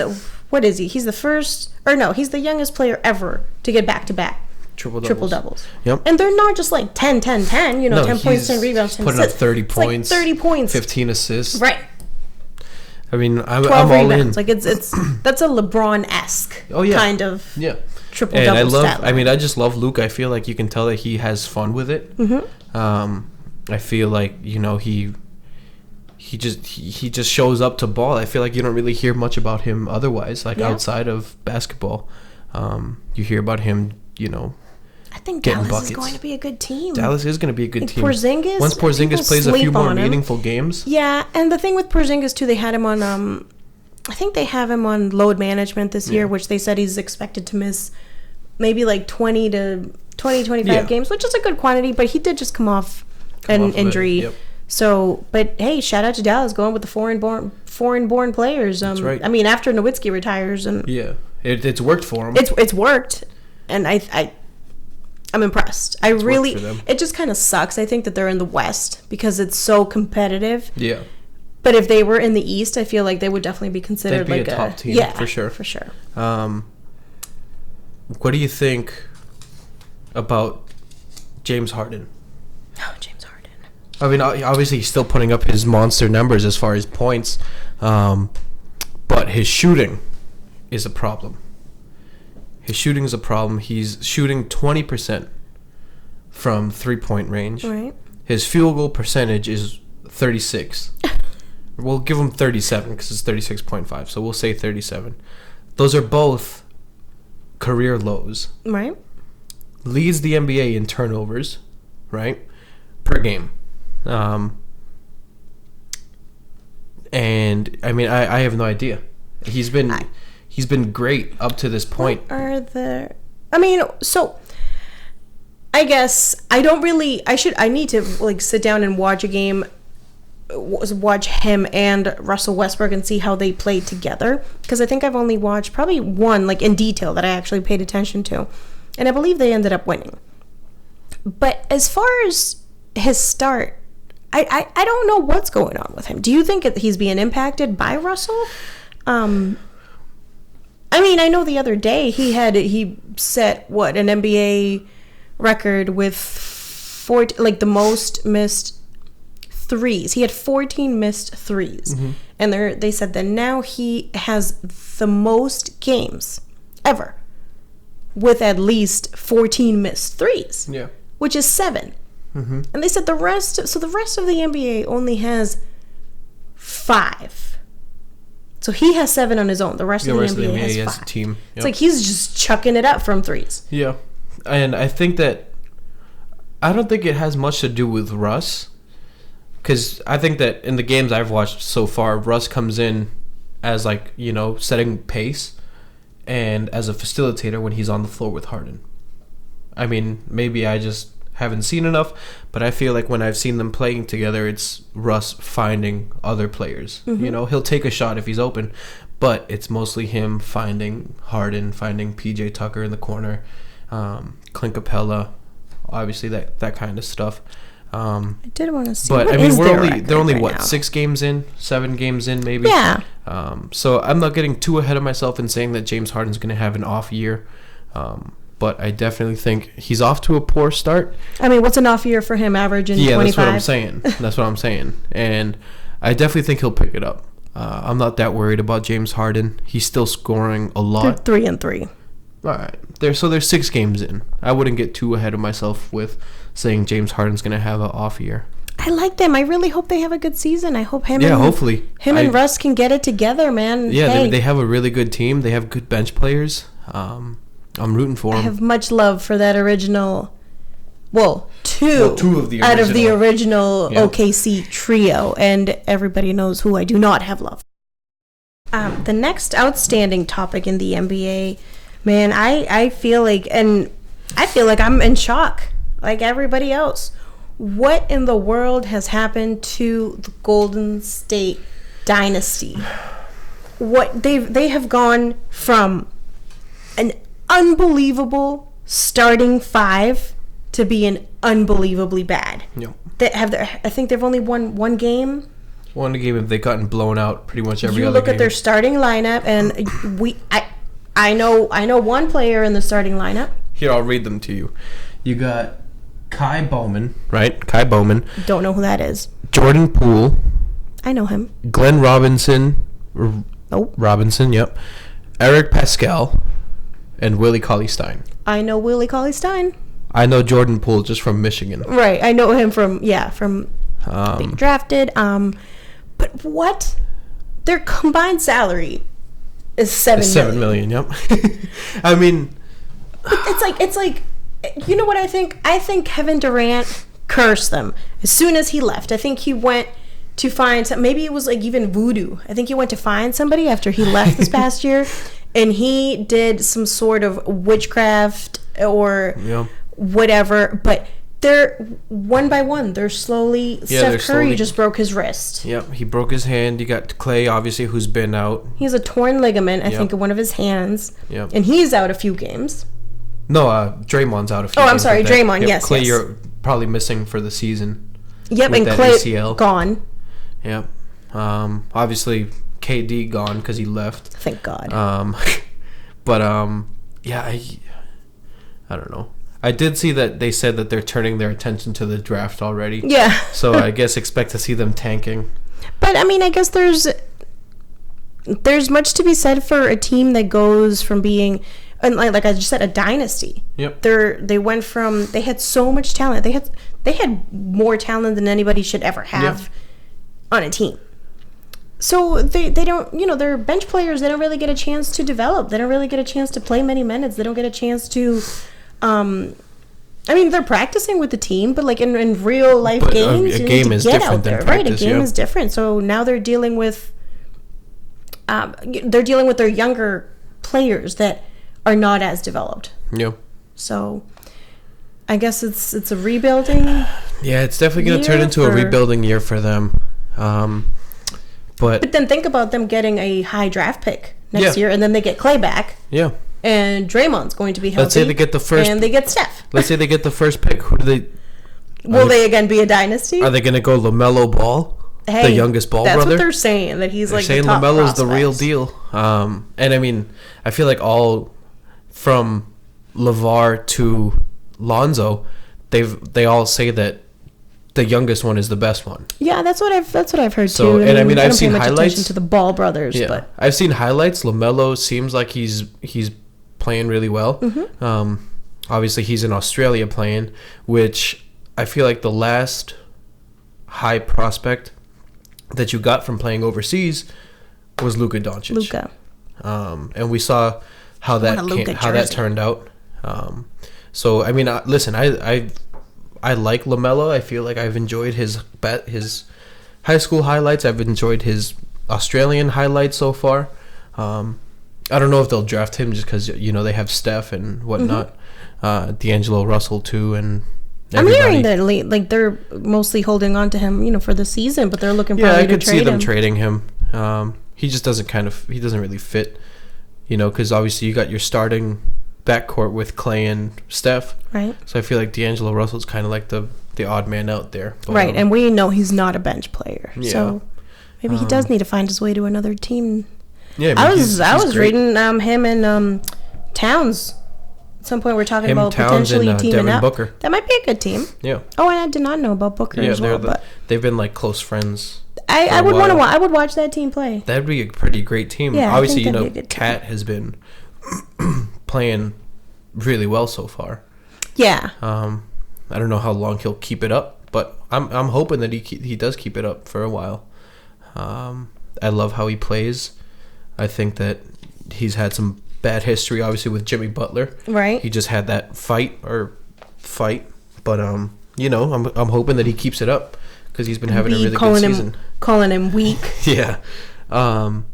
Speaker 1: what is he? He's the first, or no, he's the youngest player ever to get back-to-back triple doubles.
Speaker 2: Yep.
Speaker 1: And they're not just like 10, 10, 10, 10 points, 10 rebounds, 10
Speaker 2: putting
Speaker 1: assists.
Speaker 2: up 30
Speaker 1: It's
Speaker 2: points.
Speaker 1: like 30 points.
Speaker 2: 15 assists.
Speaker 1: Right.
Speaker 2: I mean, I'm
Speaker 1: 12
Speaker 2: all
Speaker 1: rebounds.
Speaker 2: in.
Speaker 1: Like it's that's a LeBron-esque kind of triple double.
Speaker 2: And I love.
Speaker 1: stat line.
Speaker 2: I mean, I just love Luka. I feel like you can tell that he has fun with it. Mm-hmm. I feel like he just shows up to ball. I feel like you don't really hear much about him otherwise, outside of basketball. You hear about him,
Speaker 1: I think
Speaker 2: getting
Speaker 1: Dallas
Speaker 2: buckets.
Speaker 1: is going to be a good team.
Speaker 2: Dallas is going to be a good team.
Speaker 1: Porzingis,
Speaker 2: once Porzingis plays a few more meaningful games.
Speaker 1: Yeah, and the thing with Porzingis too, they had him on. I think they have him on load management this year, which they said he's expected to miss maybe like 25 games, which is a good quantity. But he did just come off an injury.
Speaker 2: Yep.
Speaker 1: So, but hey, shout out to Dallas going with the foreign-born players.
Speaker 2: That's right.
Speaker 1: I mean, after Nowitzki retires, and
Speaker 2: it's worked for him.
Speaker 1: It's worked, and I'm impressed. It just kind of sucks. I think that they're in the West because it's so competitive.
Speaker 2: Yeah.
Speaker 1: But if they were in the East, I feel like they would definitely be considered
Speaker 2: They'd be
Speaker 1: like
Speaker 2: a top team, for sure.
Speaker 1: For sure.
Speaker 2: What do you think about James Harden?
Speaker 1: Oh, James Harden.
Speaker 2: I mean, obviously he's still putting up his monster numbers as far as points, but his shooting is a problem. His shooting is a problem. He's shooting 20% from 3-point range.
Speaker 1: Right.
Speaker 2: His field goal percentage is 36. We'll give him 37 because it's 36.5. So we'll say 37. Those are both career lows.
Speaker 1: Right.
Speaker 2: Leads the NBA in turnovers, right, per game. And I mean, I have no idea. He's been great up to this point.
Speaker 1: What are there? I mean, so I guess I don't really. I need to like sit down and watch a game, watch him and Russell Westbrook and see how they played together. Because I think I've only watched probably one like in detail that I actually paid attention to, and I believe they ended up winning. But as far as his start, I don't know what's going on with him. Do you think he's being impacted by Russell? I mean, I know the other day he set what an NBA record with the most missed threes. He had 14 missed threes, and they said that now he has the most games ever with at least 14 missed threes.
Speaker 2: Yeah,
Speaker 1: which is 7. And they said the rest of the NBA only has 5. So he has 7 on his own. The rest of the NBA has 5.
Speaker 2: A team. Yep.
Speaker 1: It's like he's just chucking it up from threes.
Speaker 2: Yeah, and I don't think it has much to do with Russ, because I think that in the games I've watched so far, Russ comes in as like, you know, setting pace and as a facilitator when he's on the floor with Harden. I mean, maybe I just haven't seen enough, but I feel like when I've seen them playing together, it's Russ finding other players. You know, he'll take a shot if he's open, but it's mostly him finding Harden, finding PJ Tucker in the corner, Clint Capella, obviously that kind of stuff.
Speaker 1: I did want to see.
Speaker 2: But
Speaker 1: what
Speaker 2: I mean, they're only
Speaker 1: right
Speaker 2: what
Speaker 1: now?
Speaker 2: 6 games in, 7 games in, maybe.
Speaker 1: Yeah.
Speaker 2: So I'm not getting too ahead of myself in saying that James Harden's going to have an off year. But I definitely think he's off to a poor start.
Speaker 1: I mean, what's an off year for him? Average in 25?
Speaker 2: That's what I'm saying. And I definitely think he'll pick it up. I'm not that worried about James Harden. He's still scoring a lot.
Speaker 1: They're 3-3.
Speaker 2: All right. They're 6 games in. I wouldn't get too ahead of myself with saying James Harden's going to have an off year.
Speaker 1: I like them. I really hope they have a good season. I hope
Speaker 2: hopefully.
Speaker 1: And Russ can get it together, man.
Speaker 2: Yeah, they have a really good team. They have good bench players. I'm rooting for them.
Speaker 1: I have much love for that original. Well, two
Speaker 2: of the original.
Speaker 1: Out of the original OKC trio, and everybody knows who I do not have love. The next outstanding topic in the NBA, man, I feel like I'm in shock, like everybody else. What in the world has happened to the Golden State dynasty? What they have gone from an unbelievable starting 5 to being unbelievably bad.
Speaker 2: Yep.
Speaker 1: I think they've only won one game.
Speaker 2: One game, if they've gotten blown out pretty much every other game.
Speaker 1: You look at their starting lineup, and I know one player in the starting lineup.
Speaker 2: Here, I'll read them to you. You got Kai Bowman, right? Kai Bowman.
Speaker 1: Don't know who that is.
Speaker 2: Jordan Poole.
Speaker 1: I know him.
Speaker 2: Glenn Robinson.
Speaker 1: Nope.
Speaker 2: Robinson, yep. Eric Pascal. And Willie Cauley-Stein.
Speaker 1: I know Willie Cauley-Stein.
Speaker 2: I know Jordan Poole just from Michigan.
Speaker 1: Right. I know him from being drafted. But what? Their combined salary is $7 million.
Speaker 2: $7 million, yep. I mean,
Speaker 1: it's like you know what I think? I think Kevin Durant cursed them as soon as he left. I think he went to find maybe it was like even voodoo. I think he went to find somebody after he left this past year. And he did some sort of witchcraft or whatever. But they're one by one. They're slowly. Steph Curry just broke his wrist.
Speaker 2: Yep, he broke his hand. You got Clay, obviously, who's been out.
Speaker 1: He has a torn ligament, I think, in one of his hands.
Speaker 2: Yep.
Speaker 1: And he's out a few games.
Speaker 2: No, Draymond's out a few games.
Speaker 1: Oh, I'm sorry, Draymond, yes.
Speaker 2: Clay, you're probably missing for the season.
Speaker 1: Yep, and Clay
Speaker 2: ACL.
Speaker 1: Gone.
Speaker 2: Yep. Obviously, KD gone because he left.
Speaker 1: Thank God.
Speaker 2: But yeah, I don't know. I did see that they said that they're turning their attention to the draft already.
Speaker 1: Yeah.
Speaker 2: So I guess expect to see them tanking.
Speaker 1: But I mean, I guess there's there's much to be said for a team that goes from being, and like I just said, a dynasty.
Speaker 2: Yep.
Speaker 1: They had so much talent. They had more talent than anybody should ever have on a team. So they don't, they're bench players. They don't really get a chance to develop. They don't really get a chance to play many minutes. They don't get a chance to, they're practicing with the team, but like in real life games,
Speaker 2: a game is different than practice.
Speaker 1: Right, a game is different. So now they're dealing with their younger players that are not as developed.
Speaker 2: Yeah.
Speaker 1: So I guess it's a rebuilding.
Speaker 2: Yeah, it's definitely going to turn into a rebuilding year for them. But
Speaker 1: then think about them getting a high draft pick next year, and then they get Clay back.
Speaker 2: Yeah.
Speaker 1: And Draymond's going to be healthy.
Speaker 2: Let's say they get the first,
Speaker 1: and they get Steph.
Speaker 2: Let's say they get the first pick. Who do they?
Speaker 1: Will they again be a dynasty?
Speaker 2: Are they going to go LaMelo Ball, the youngest Ball
Speaker 1: brother?
Speaker 2: That's
Speaker 1: what they're saying. That he's like
Speaker 2: saying
Speaker 1: the top
Speaker 2: LaMelo's
Speaker 1: prospect.
Speaker 2: the real deal. And I mean, I feel like all from LeVar to Lonzo, they all say that the youngest one is the best one.
Speaker 1: Yeah, that's what I've heard
Speaker 2: so,
Speaker 1: too.
Speaker 2: And I mean, I've seen highlights
Speaker 1: to the Ball brothers.
Speaker 2: Yeah,
Speaker 1: but
Speaker 2: I've seen highlights. LaMelo seems like he's playing really well.
Speaker 1: Mm-hmm.
Speaker 2: Obviously, he's in Australia playing, which I feel like the last high prospect that you got from playing overseas was Luka Doncic. And we saw how that turned out. So I mean, listen, I like LaMelo. I feel like I've enjoyed his high school highlights. I've enjoyed his Australian highlights so far. I don't know if they'll draft him just because they have Steph and whatnot, D'Angelo Russell too, and everybody.
Speaker 1: I'm hearing that they're mostly holding on to him, for the season, but they're looking probably
Speaker 2: I could
Speaker 1: to trade
Speaker 2: see them
Speaker 1: him.
Speaker 2: trading him. He just doesn't really fit, because obviously you got your starting backcourt with Clay and Steph.
Speaker 1: Right.
Speaker 2: So I feel like D'Angelo Russell's kind of like the odd man out there. But,
Speaker 1: right, and we know he's not a bench player.
Speaker 2: Yeah.
Speaker 1: So maybe he does need to find his way to another team.
Speaker 2: Yeah,
Speaker 1: I was reading him and Towns. At some point, we're talking about potentially teaming
Speaker 2: Devin
Speaker 1: up.
Speaker 2: Booker.
Speaker 1: That might be a good team.
Speaker 2: Yeah.
Speaker 1: Oh, and I did not know about Booker as well. But
Speaker 2: they've been like close friends.
Speaker 1: I would want to. I would watch that team play.
Speaker 2: That'd be a pretty great team.
Speaker 1: Yeah,
Speaker 2: obviously,
Speaker 1: I think
Speaker 2: Kat has been playing really well so far.
Speaker 1: Yeah.
Speaker 2: I don't know how long he'll keep it up, but I'm hoping that he does keep it up for a while. I love how he plays. I think that he's had some bad history, obviously, with Jimmy Butler.
Speaker 1: Right.
Speaker 2: He just had that fight, but I'm hoping that he keeps it up because he's been having a really good season.
Speaker 1: Calling him weak.
Speaker 2: Yeah. But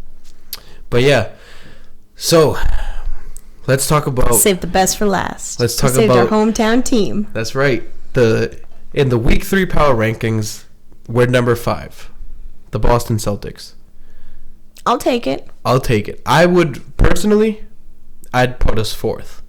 Speaker 2: yeah. So let's talk about
Speaker 1: save the best for last.
Speaker 2: Let's talk
Speaker 1: about
Speaker 2: our
Speaker 1: hometown team.
Speaker 2: That's right. In the Week 3 power rankings, we're number 5, the Boston Celtics.
Speaker 1: I'll take it.
Speaker 2: I would personally, I'd put us 4th.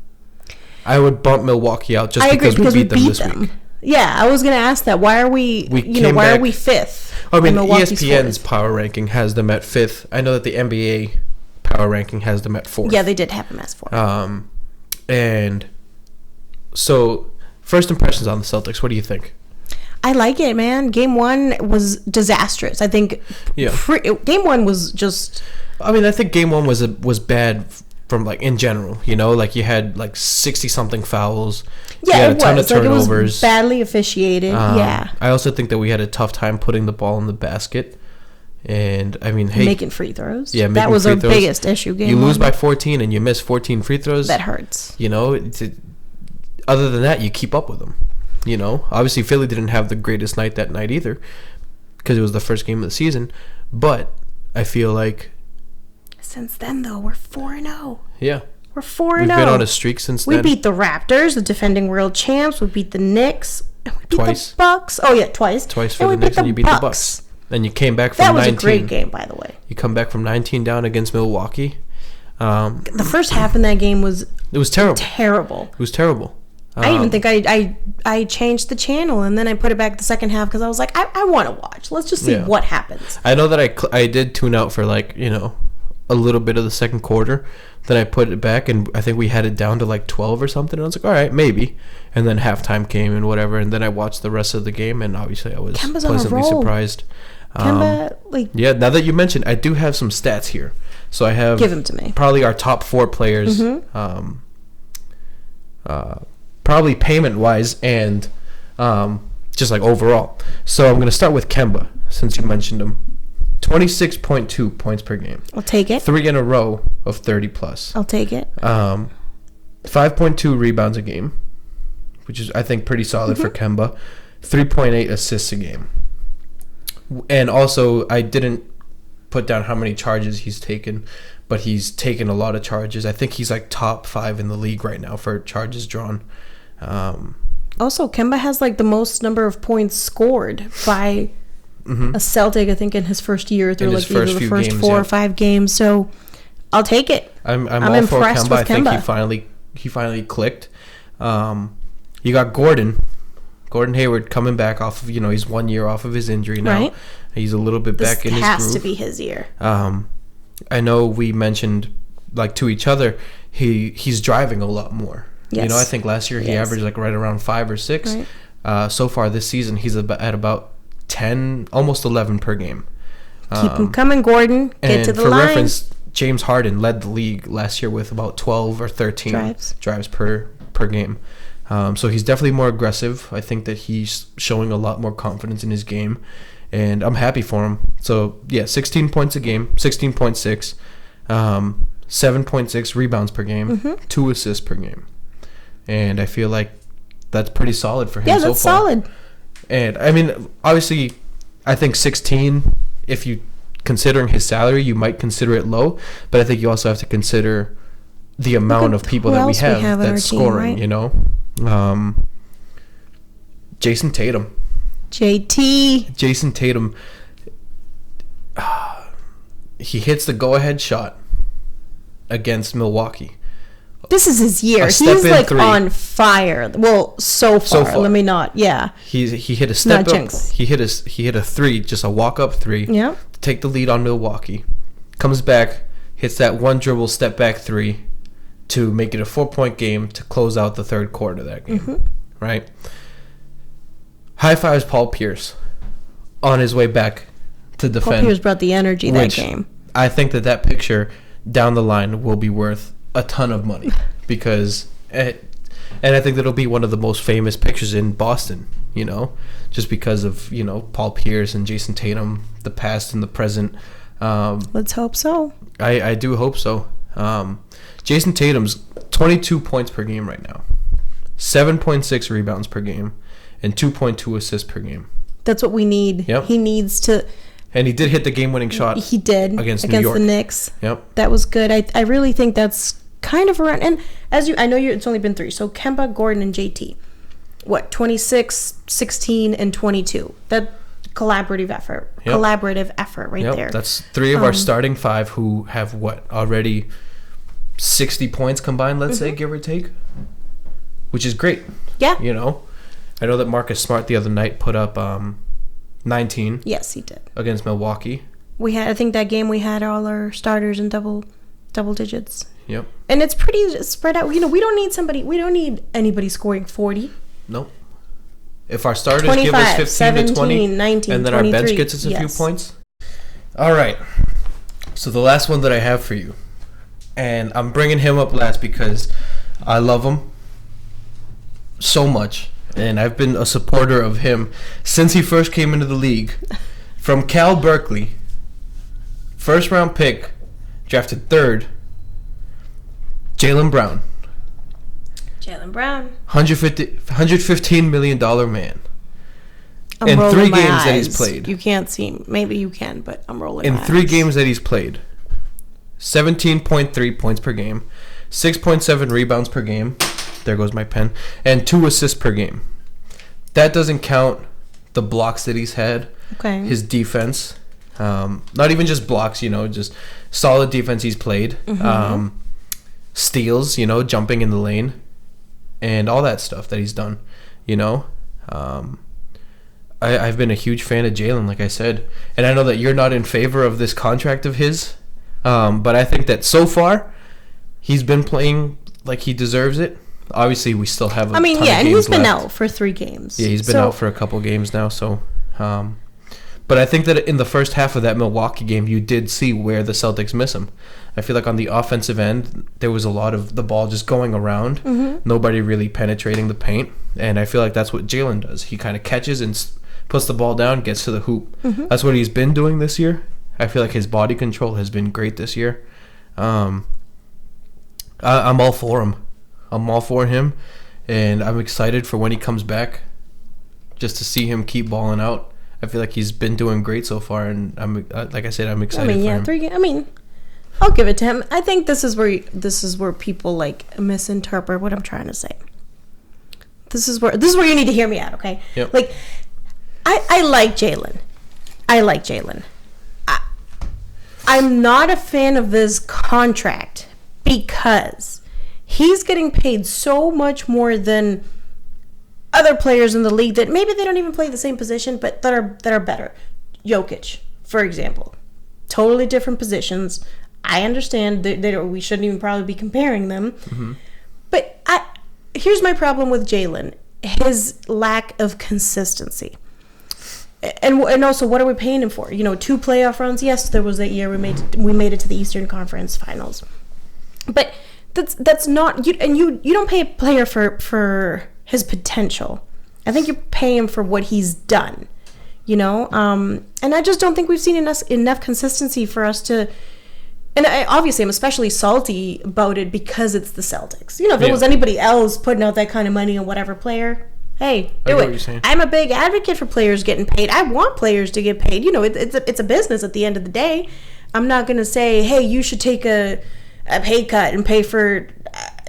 Speaker 2: I would bump Milwaukee out just because we beat them this week.
Speaker 1: Yeah, I was gonna ask that. Why are we? Why are we 5th?
Speaker 2: I mean, ESPN's power ranking has them at 5th. I know that the NBA power ranking has them at 4th.
Speaker 1: Yeah, they did have them as 4th.
Speaker 2: And so first impressions on the Celtics. What do you think?
Speaker 1: I like it, man. Game 1 was disastrous. I think.
Speaker 2: Yeah.
Speaker 1: Game 1 was just.
Speaker 2: I mean, I think Game 1 was bad from in general. You had 60 something fouls.
Speaker 1: Yeah,
Speaker 2: you had a ton of turnovers.
Speaker 1: It was badly officiated. Yeah.
Speaker 2: I also think that we had a tough time putting the ball in the basket. And I mean,
Speaker 1: making free throws.
Speaker 2: Yeah,
Speaker 1: that was our biggest issue. Game
Speaker 2: you
Speaker 1: 1.
Speaker 2: lose by 14 and you miss 14 free throws.
Speaker 1: That hurts.
Speaker 2: Other than that, you keep up with them. Obviously Philly didn't have the greatest night that night either, because it was the first game of the season. But I feel like
Speaker 1: since then, though, we're 4-0.
Speaker 2: Yeah,
Speaker 1: we're 4-0.
Speaker 2: We've been on a streak since then.
Speaker 1: We beat the Raptors, the defending world champs. We beat the Knicks. And we beat
Speaker 2: twice.
Speaker 1: The Bucks. Oh yeah, twice.
Speaker 2: Twice for the Knicks, and you beat the Bucks. And you came back from 19.
Speaker 1: That was a great game, by the way.
Speaker 2: You come back from 19 down against Milwaukee.
Speaker 1: The first half in that game was.
Speaker 2: It was terrible.
Speaker 1: It
Speaker 2: was terrible.
Speaker 1: I even think I changed the channel and then I put it back the second half because I was like, I want to watch. Let's just see what happens.
Speaker 2: I know that I did tune out for a little bit of the second quarter. Then I put it back and I think we had it down to 12 or something. And I was like, all right, maybe. And then halftime came and whatever. And then I watched the rest of the game and obviously I was pleasantly surprised.
Speaker 1: Kemba,
Speaker 2: yeah, now that you mentioned, I do have some stats here. So I have
Speaker 1: Give him to me.
Speaker 2: Probably our top 4 players, probably payment wise and just like overall. So I'm gonna start with Kemba since you mentioned him. 26.2 points per game.
Speaker 1: I'll take it.
Speaker 2: 3 in a row of 30 plus.
Speaker 1: I'll take it.
Speaker 2: 5.2 rebounds a game, which is I think pretty solid for Kemba. 3.8 assists a game. And also I didn't put down how many charges he's taken, but he's taken a lot of charges. I think he's like top 5 in the league right now for charges drawn.
Speaker 1: Also, Kemba has like the most number of points scored by a Celtic, I think, in his first year through like either the first games, 4 or 5 games. So I'll take it.
Speaker 2: I'm all
Speaker 1: impressed
Speaker 2: for Kemba.
Speaker 1: with Kemba.
Speaker 2: I think he finally clicked. You got Gordon Hayward coming back off of, he's 1 year off of his injury now. Right. He's a little bit back in his groove.
Speaker 1: This has to be his year.
Speaker 2: I know we mentioned like to each other, he's driving a lot more.
Speaker 1: Yes.
Speaker 2: I think last year he averaged like right around 5 or 6. Right. So far this season he's at about 10, almost 11 per game.
Speaker 1: Keep him coming, Gordon. Get to the line.
Speaker 2: For reference, James Harden led the league last year with about 12 or 13 drives per game. So he's definitely more aggressive. I think that he's showing a lot more confidence in his game, and I'm happy for him. So, 16 points a game, 16.6, 7.6 rebounds per game, 2 assists per game. And I feel like that's pretty solid for him so far. Yeah, that's solid. And, I mean, obviously, I think 16, if you considering his salary, you might consider it low, but I think you also have to consider the amount of people that we have that's scoring, Jason Tatum. Jason Tatum. He hits the go-ahead shot against Milwaukee.
Speaker 1: This is his year. He's like on fire. Well, so far. Let me not. Yeah.
Speaker 2: He hit a step up. He hit a 3, just a walk-up 3.
Speaker 1: Yeah.
Speaker 2: To take the lead on Milwaukee. Comes back, hits that one dribble step back 3 to make it a 4-point game to close out the third quarter of that game. Right? High fives Paul Pierce on his way back to defend.
Speaker 1: Paul Pierce brought the energy that game.
Speaker 2: I think that picture down the line will be worth a ton of money because and I think that'll be one of the most famous pictures in Boston, just because of, Paul Pierce and Jason Tatum, the past and the present.
Speaker 1: Let's hope so.
Speaker 2: I do hope so. Jason Tatum's 22 points per game right now, 7.6 rebounds per game, and 2.2 assists per game.
Speaker 1: That's what we need.
Speaker 2: Yep.
Speaker 1: He needs to.
Speaker 2: And he did hit the game-winning shot.
Speaker 1: He did
Speaker 2: against New York.
Speaker 1: The Knicks.
Speaker 2: Yep.
Speaker 1: That was good. I really think that's kind of around. And I know it's only been 3. So Kemba, Gordon, and JT. What, 26, 16, and 22. That collaborative effort.
Speaker 2: Yep.
Speaker 1: Collaborative effort right there.
Speaker 2: That's 3 of our starting 5 who have already 60 points combined, let's say, give or take. Which is great.
Speaker 1: Yeah.
Speaker 2: I know that Marcus Smart the other night put up 19.
Speaker 1: Yes, he did.
Speaker 2: Against Milwaukee.
Speaker 1: I think that game we had all our starters in double digits.
Speaker 2: Yep.
Speaker 1: And it's pretty spread out. We don't need anybody scoring 40.
Speaker 2: Nope. If our starters give us 15
Speaker 1: 17,
Speaker 2: to 20,
Speaker 1: 19,
Speaker 2: and then
Speaker 1: 23,
Speaker 2: our bench gets us a few points. All right. So the last one that I have for you, and I'm bringing him up last because I love him so much, and I've been a supporter of him since he first came into the league. From Cal Berkeley, first round pick, drafted 3rd, Jaylen Brown. $115 million man.
Speaker 1: I'm
Speaker 2: in
Speaker 1: rolling
Speaker 2: 3
Speaker 1: my
Speaker 2: games
Speaker 1: eyes.
Speaker 2: That he's played.
Speaker 1: You can't see. Maybe you can, but I'm rolling my eyes.
Speaker 2: In 3 games that he's played, 17.3 points per game, 6.7 rebounds per game. There goes my pen. And 2 assists per game. That doesn't count the blocks that he's had.
Speaker 1: Okay.
Speaker 2: His defense. Not even just blocks, just solid defense he's played. Steals, jumping in the lane. And all that stuff that he's done, I've been a huge fan of Jaylen, like I said. And I know that you're not in favor of this contract of his. But I think that so far, he's been playing like he deserves it. Obviously, we still have a ton of games
Speaker 1: and he's been
Speaker 2: left.
Speaker 1: out for 3 games.
Speaker 2: Yeah, he's been out for a couple games now. So, But I think that in the first half of that Milwaukee game, you did see where the Celtics miss him. I feel like on the offensive end, there was a lot of the ball just going around, nobody really penetrating the paint, and I feel like that's what Jaylen does. He kind of catches and puts the ball down, gets to the hoop. That's what he's been doing this year. I feel like his body control has been great this year. I'm all for him. I'm all for him, and I'm excited for when he comes back, just to see him keep balling out. I feel like he's been doing great so far, and I'm like I said, I'm excited for him.
Speaker 1: 3 games. I'll give it to him. I think this is where people like misinterpret what I'm trying to say. This is where you need to hear me out, okay?
Speaker 2: Yep.
Speaker 1: Like, I like Jaylen. I'm not a fan of this contract because he's getting paid so much more than other players in the league that maybe they don't even play the same position, but that are better. Jokic, for example, totally different positions. I understand that we shouldn't even probably be comparing them, but here's my problem with Jaylen: his lack of consistency. And also, what are we paying him for? 2 playoff runs. Yes, there was that year we made it to the Eastern Conference Finals, but that's not you. And you don't pay a player for his potential. I think you pay him for what he's done. And I just don't think we've seen enough consistency for us to. And obviously, I'm especially salty about it because it's the Celtics. If it was anybody else putting out that kind of money on whatever player, hey, do it. I'm a big advocate for players getting paid. I want players to get paid. It's a business at the end of the day. I'm not going to say, hey, you should take a pay cut and pay for,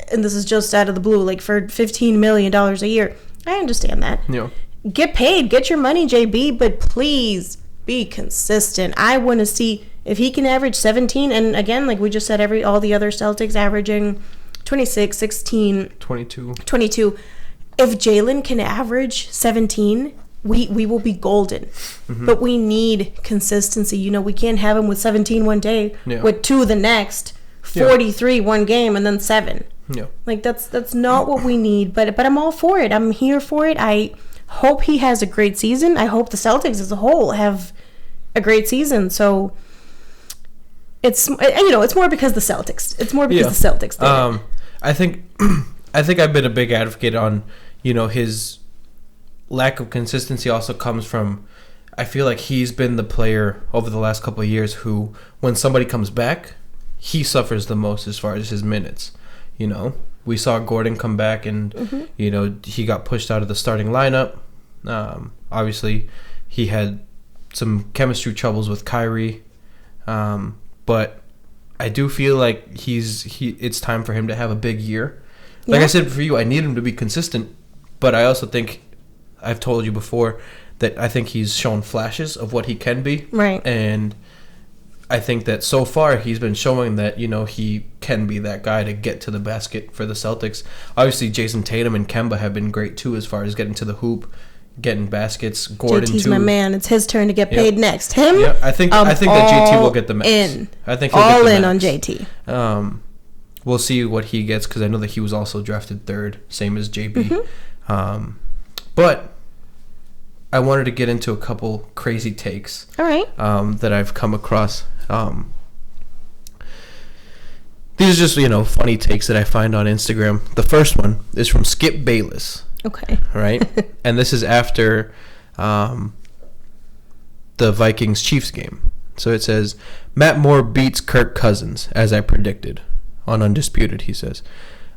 Speaker 1: and this is just out of the blue, like for $15 million a year. I understand that.
Speaker 2: Yeah.
Speaker 1: Get paid. Get your money, JB, but please be consistent. I want to see if he can average 17, and again, like we just said, all the other Celtics averaging 26, 16, 22. If Jaylen can average 17, we will be golden. But we need consistency. We can't have him with 17 one day, with 2 the next, 43 one game, and then 7.
Speaker 2: Yeah.
Speaker 1: Like that's not what we need. But I'm all for it. I'm here for it. I hope he has a great season. I hope the Celtics as a whole have a great season. So it's more because the Celtics. It's more because the Celtics did it.
Speaker 2: I think I've been a big advocate on, his lack of consistency also comes from, I feel like he's been the player over the last couple of years who, when somebody comes back, he suffers the most as far as his minutes. We saw Gordon come back and, he got pushed out of the starting lineup. Obviously, he had some chemistry troubles with Kyrie. But I do feel like it's time for him to have a big year. Like I said for you, I need him to be consistent. But I also think, I've told you before, that I think he's shown flashes of what he can be.
Speaker 1: Right.
Speaker 2: And I think that so far he's been showing that, he can be that guy to get to the basket for the Celtics. Obviously, Jason Tatum and Kemba have been great too as far as getting to the hoop, getting baskets. Gordon
Speaker 1: JT's
Speaker 2: too.
Speaker 1: my man. It's his turn to get paid next. Him?
Speaker 2: Yeah, I think that JT will get the max.
Speaker 1: I think
Speaker 2: he'll
Speaker 1: all
Speaker 2: get the
Speaker 1: in
Speaker 2: max.
Speaker 1: on JT.
Speaker 2: We'll see what he gets because I know that he was also drafted 3rd, same as JB. But I wanted to get into a couple crazy takes.
Speaker 1: All right.
Speaker 2: That I've come across. These are just, funny takes that I find on Instagram. The first one is from Skip Bayless.
Speaker 1: Okay.
Speaker 2: Right? And this is after the Vikings-Chiefs game. So it says, Matt Moore beats Kirk Cousins, as I predicted. On Undisputed, he says,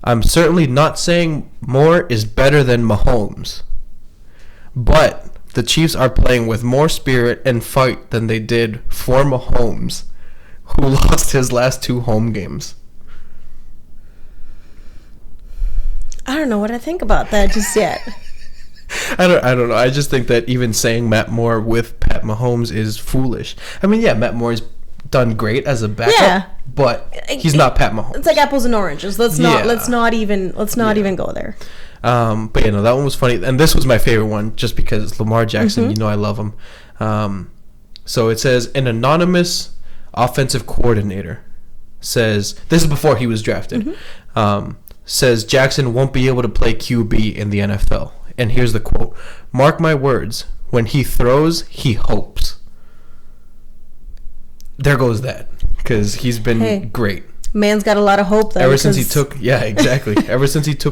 Speaker 2: I'm certainly not saying Moore is better than Mahomes. But the Chiefs are playing with more spirit and fight than they did for Mahomes, who lost his last 2 home games.
Speaker 1: I don't know what I think about that just yet.
Speaker 2: I don't know. I just think that even saying Matt Moore with Pat Mahomes is foolish. I mean, yeah, Matt Moore's done great as a backup, but he's not Pat Mahomes.
Speaker 1: It's like apples and oranges. Let's not even go there.
Speaker 2: But that one was funny, and this was my favorite one just because Lamar Jackson, I love him. So it says an anonymous offensive coordinator says, this is before he was drafted, says Jackson won't be able to play QB in the NFL. And here's the quote: "Mark my words, when he throws, he hopes." there goes that, because he's been great.
Speaker 1: Man's got a lot of hope though.
Speaker 2: Ever since he took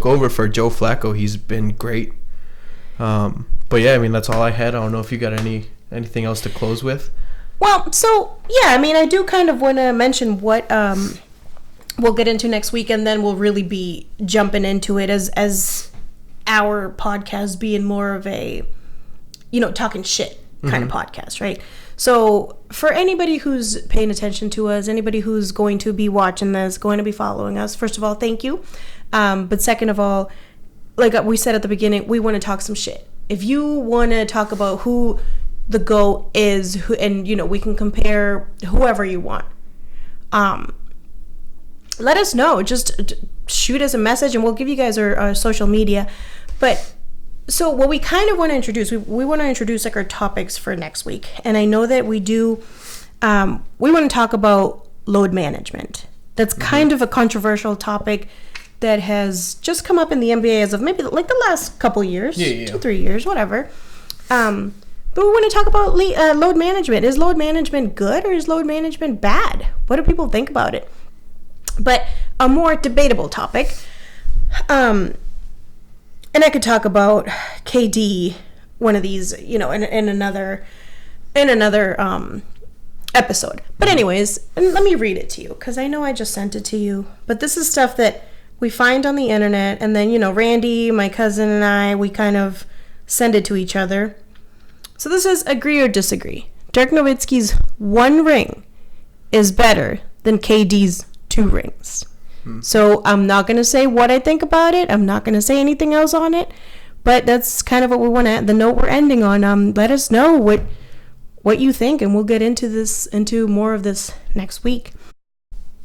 Speaker 2: over for Joe Flacco, he's been great. But yeah, I mean, that's all I had. I don't know if you got anything else to close with.
Speaker 1: Well, so yeah, I mean, I do kind of want to mention what we'll get into next week, and then we'll really be jumping into it as our podcast being more of a, talking shit kind of podcast, right? So for anybody who's paying attention to us, anybody who's going to be watching this, going to be following us, first of all, thank you. But second of all, like we said at the beginning, we want to talk some shit. If you want to talk about who the GOAT is, and we can compare whoever you want, let us know. Just shoot us a message and we'll give you guys our social media. But so what we kind of want to introduce, we want to introduce like our topics for next week. And I know that we do, we want to talk about load management. That's kind of a controversial topic that has just come up in the NBA as of maybe like the last couple years, 2-3 years, whatever. But we want to talk about load management. Is load management good or is load management bad? What do people think about it? But a more debatable topic. And I could talk about KD one of these, in another episode. But anyways, let me read it to you because I know I just sent it to you. But this is stuff that we find on the internet, and then Randy, my cousin, and I, we kind of send it to each other. So this is agree or disagree. Dirk Nowitzki's 1 ring is better than KD's 2 rings. So I'm not going to say what I think about it. I'm not going to say anything else on it. But that's kind of what we want to, the note we're ending on. Let us know what you think, and we'll get into more of this next week.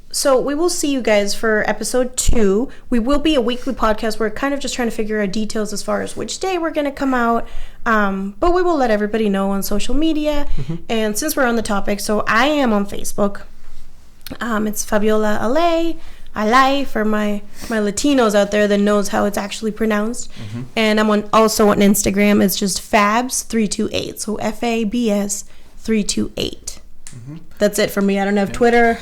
Speaker 1: So we will see you guys for episode 2. We will be a weekly podcast. We're kind of just trying to figure out details as far as which day we're going to come out. But we will let everybody know on social media. And since we're on the topic, so I am on Facebook. It's Fabiola Alay for my Latinos out there that knows how it's actually pronounced. And I'm also on Instagram. It's just Fabs328. So FABS 328. That's it for me. I don't have Twitter.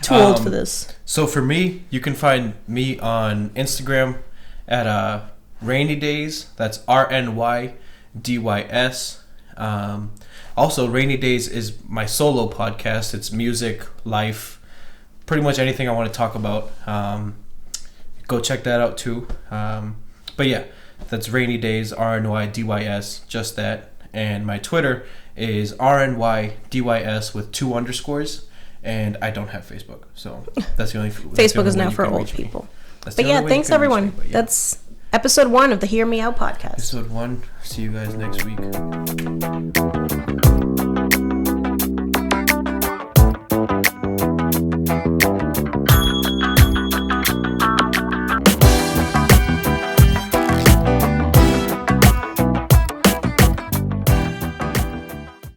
Speaker 1: Too old for this.
Speaker 2: So for me, you can find me on Instagram at Rainy Days. That's RNYDYS. Also, Rainy Days is my solo podcast. It's music, life, pretty much anything I want to talk about. Go check that out too. But yeah, that's Rainy Days, RNYDYS, just that. And my Twitter is RNYDYS with 2 underscores. And I don't have Facebook, so that's the only.
Speaker 1: Facebook is now for old people. But yeah, thanks everyone. That's episode 1 of the Hear Me Out podcast.
Speaker 2: Episode 1. See you guys next week.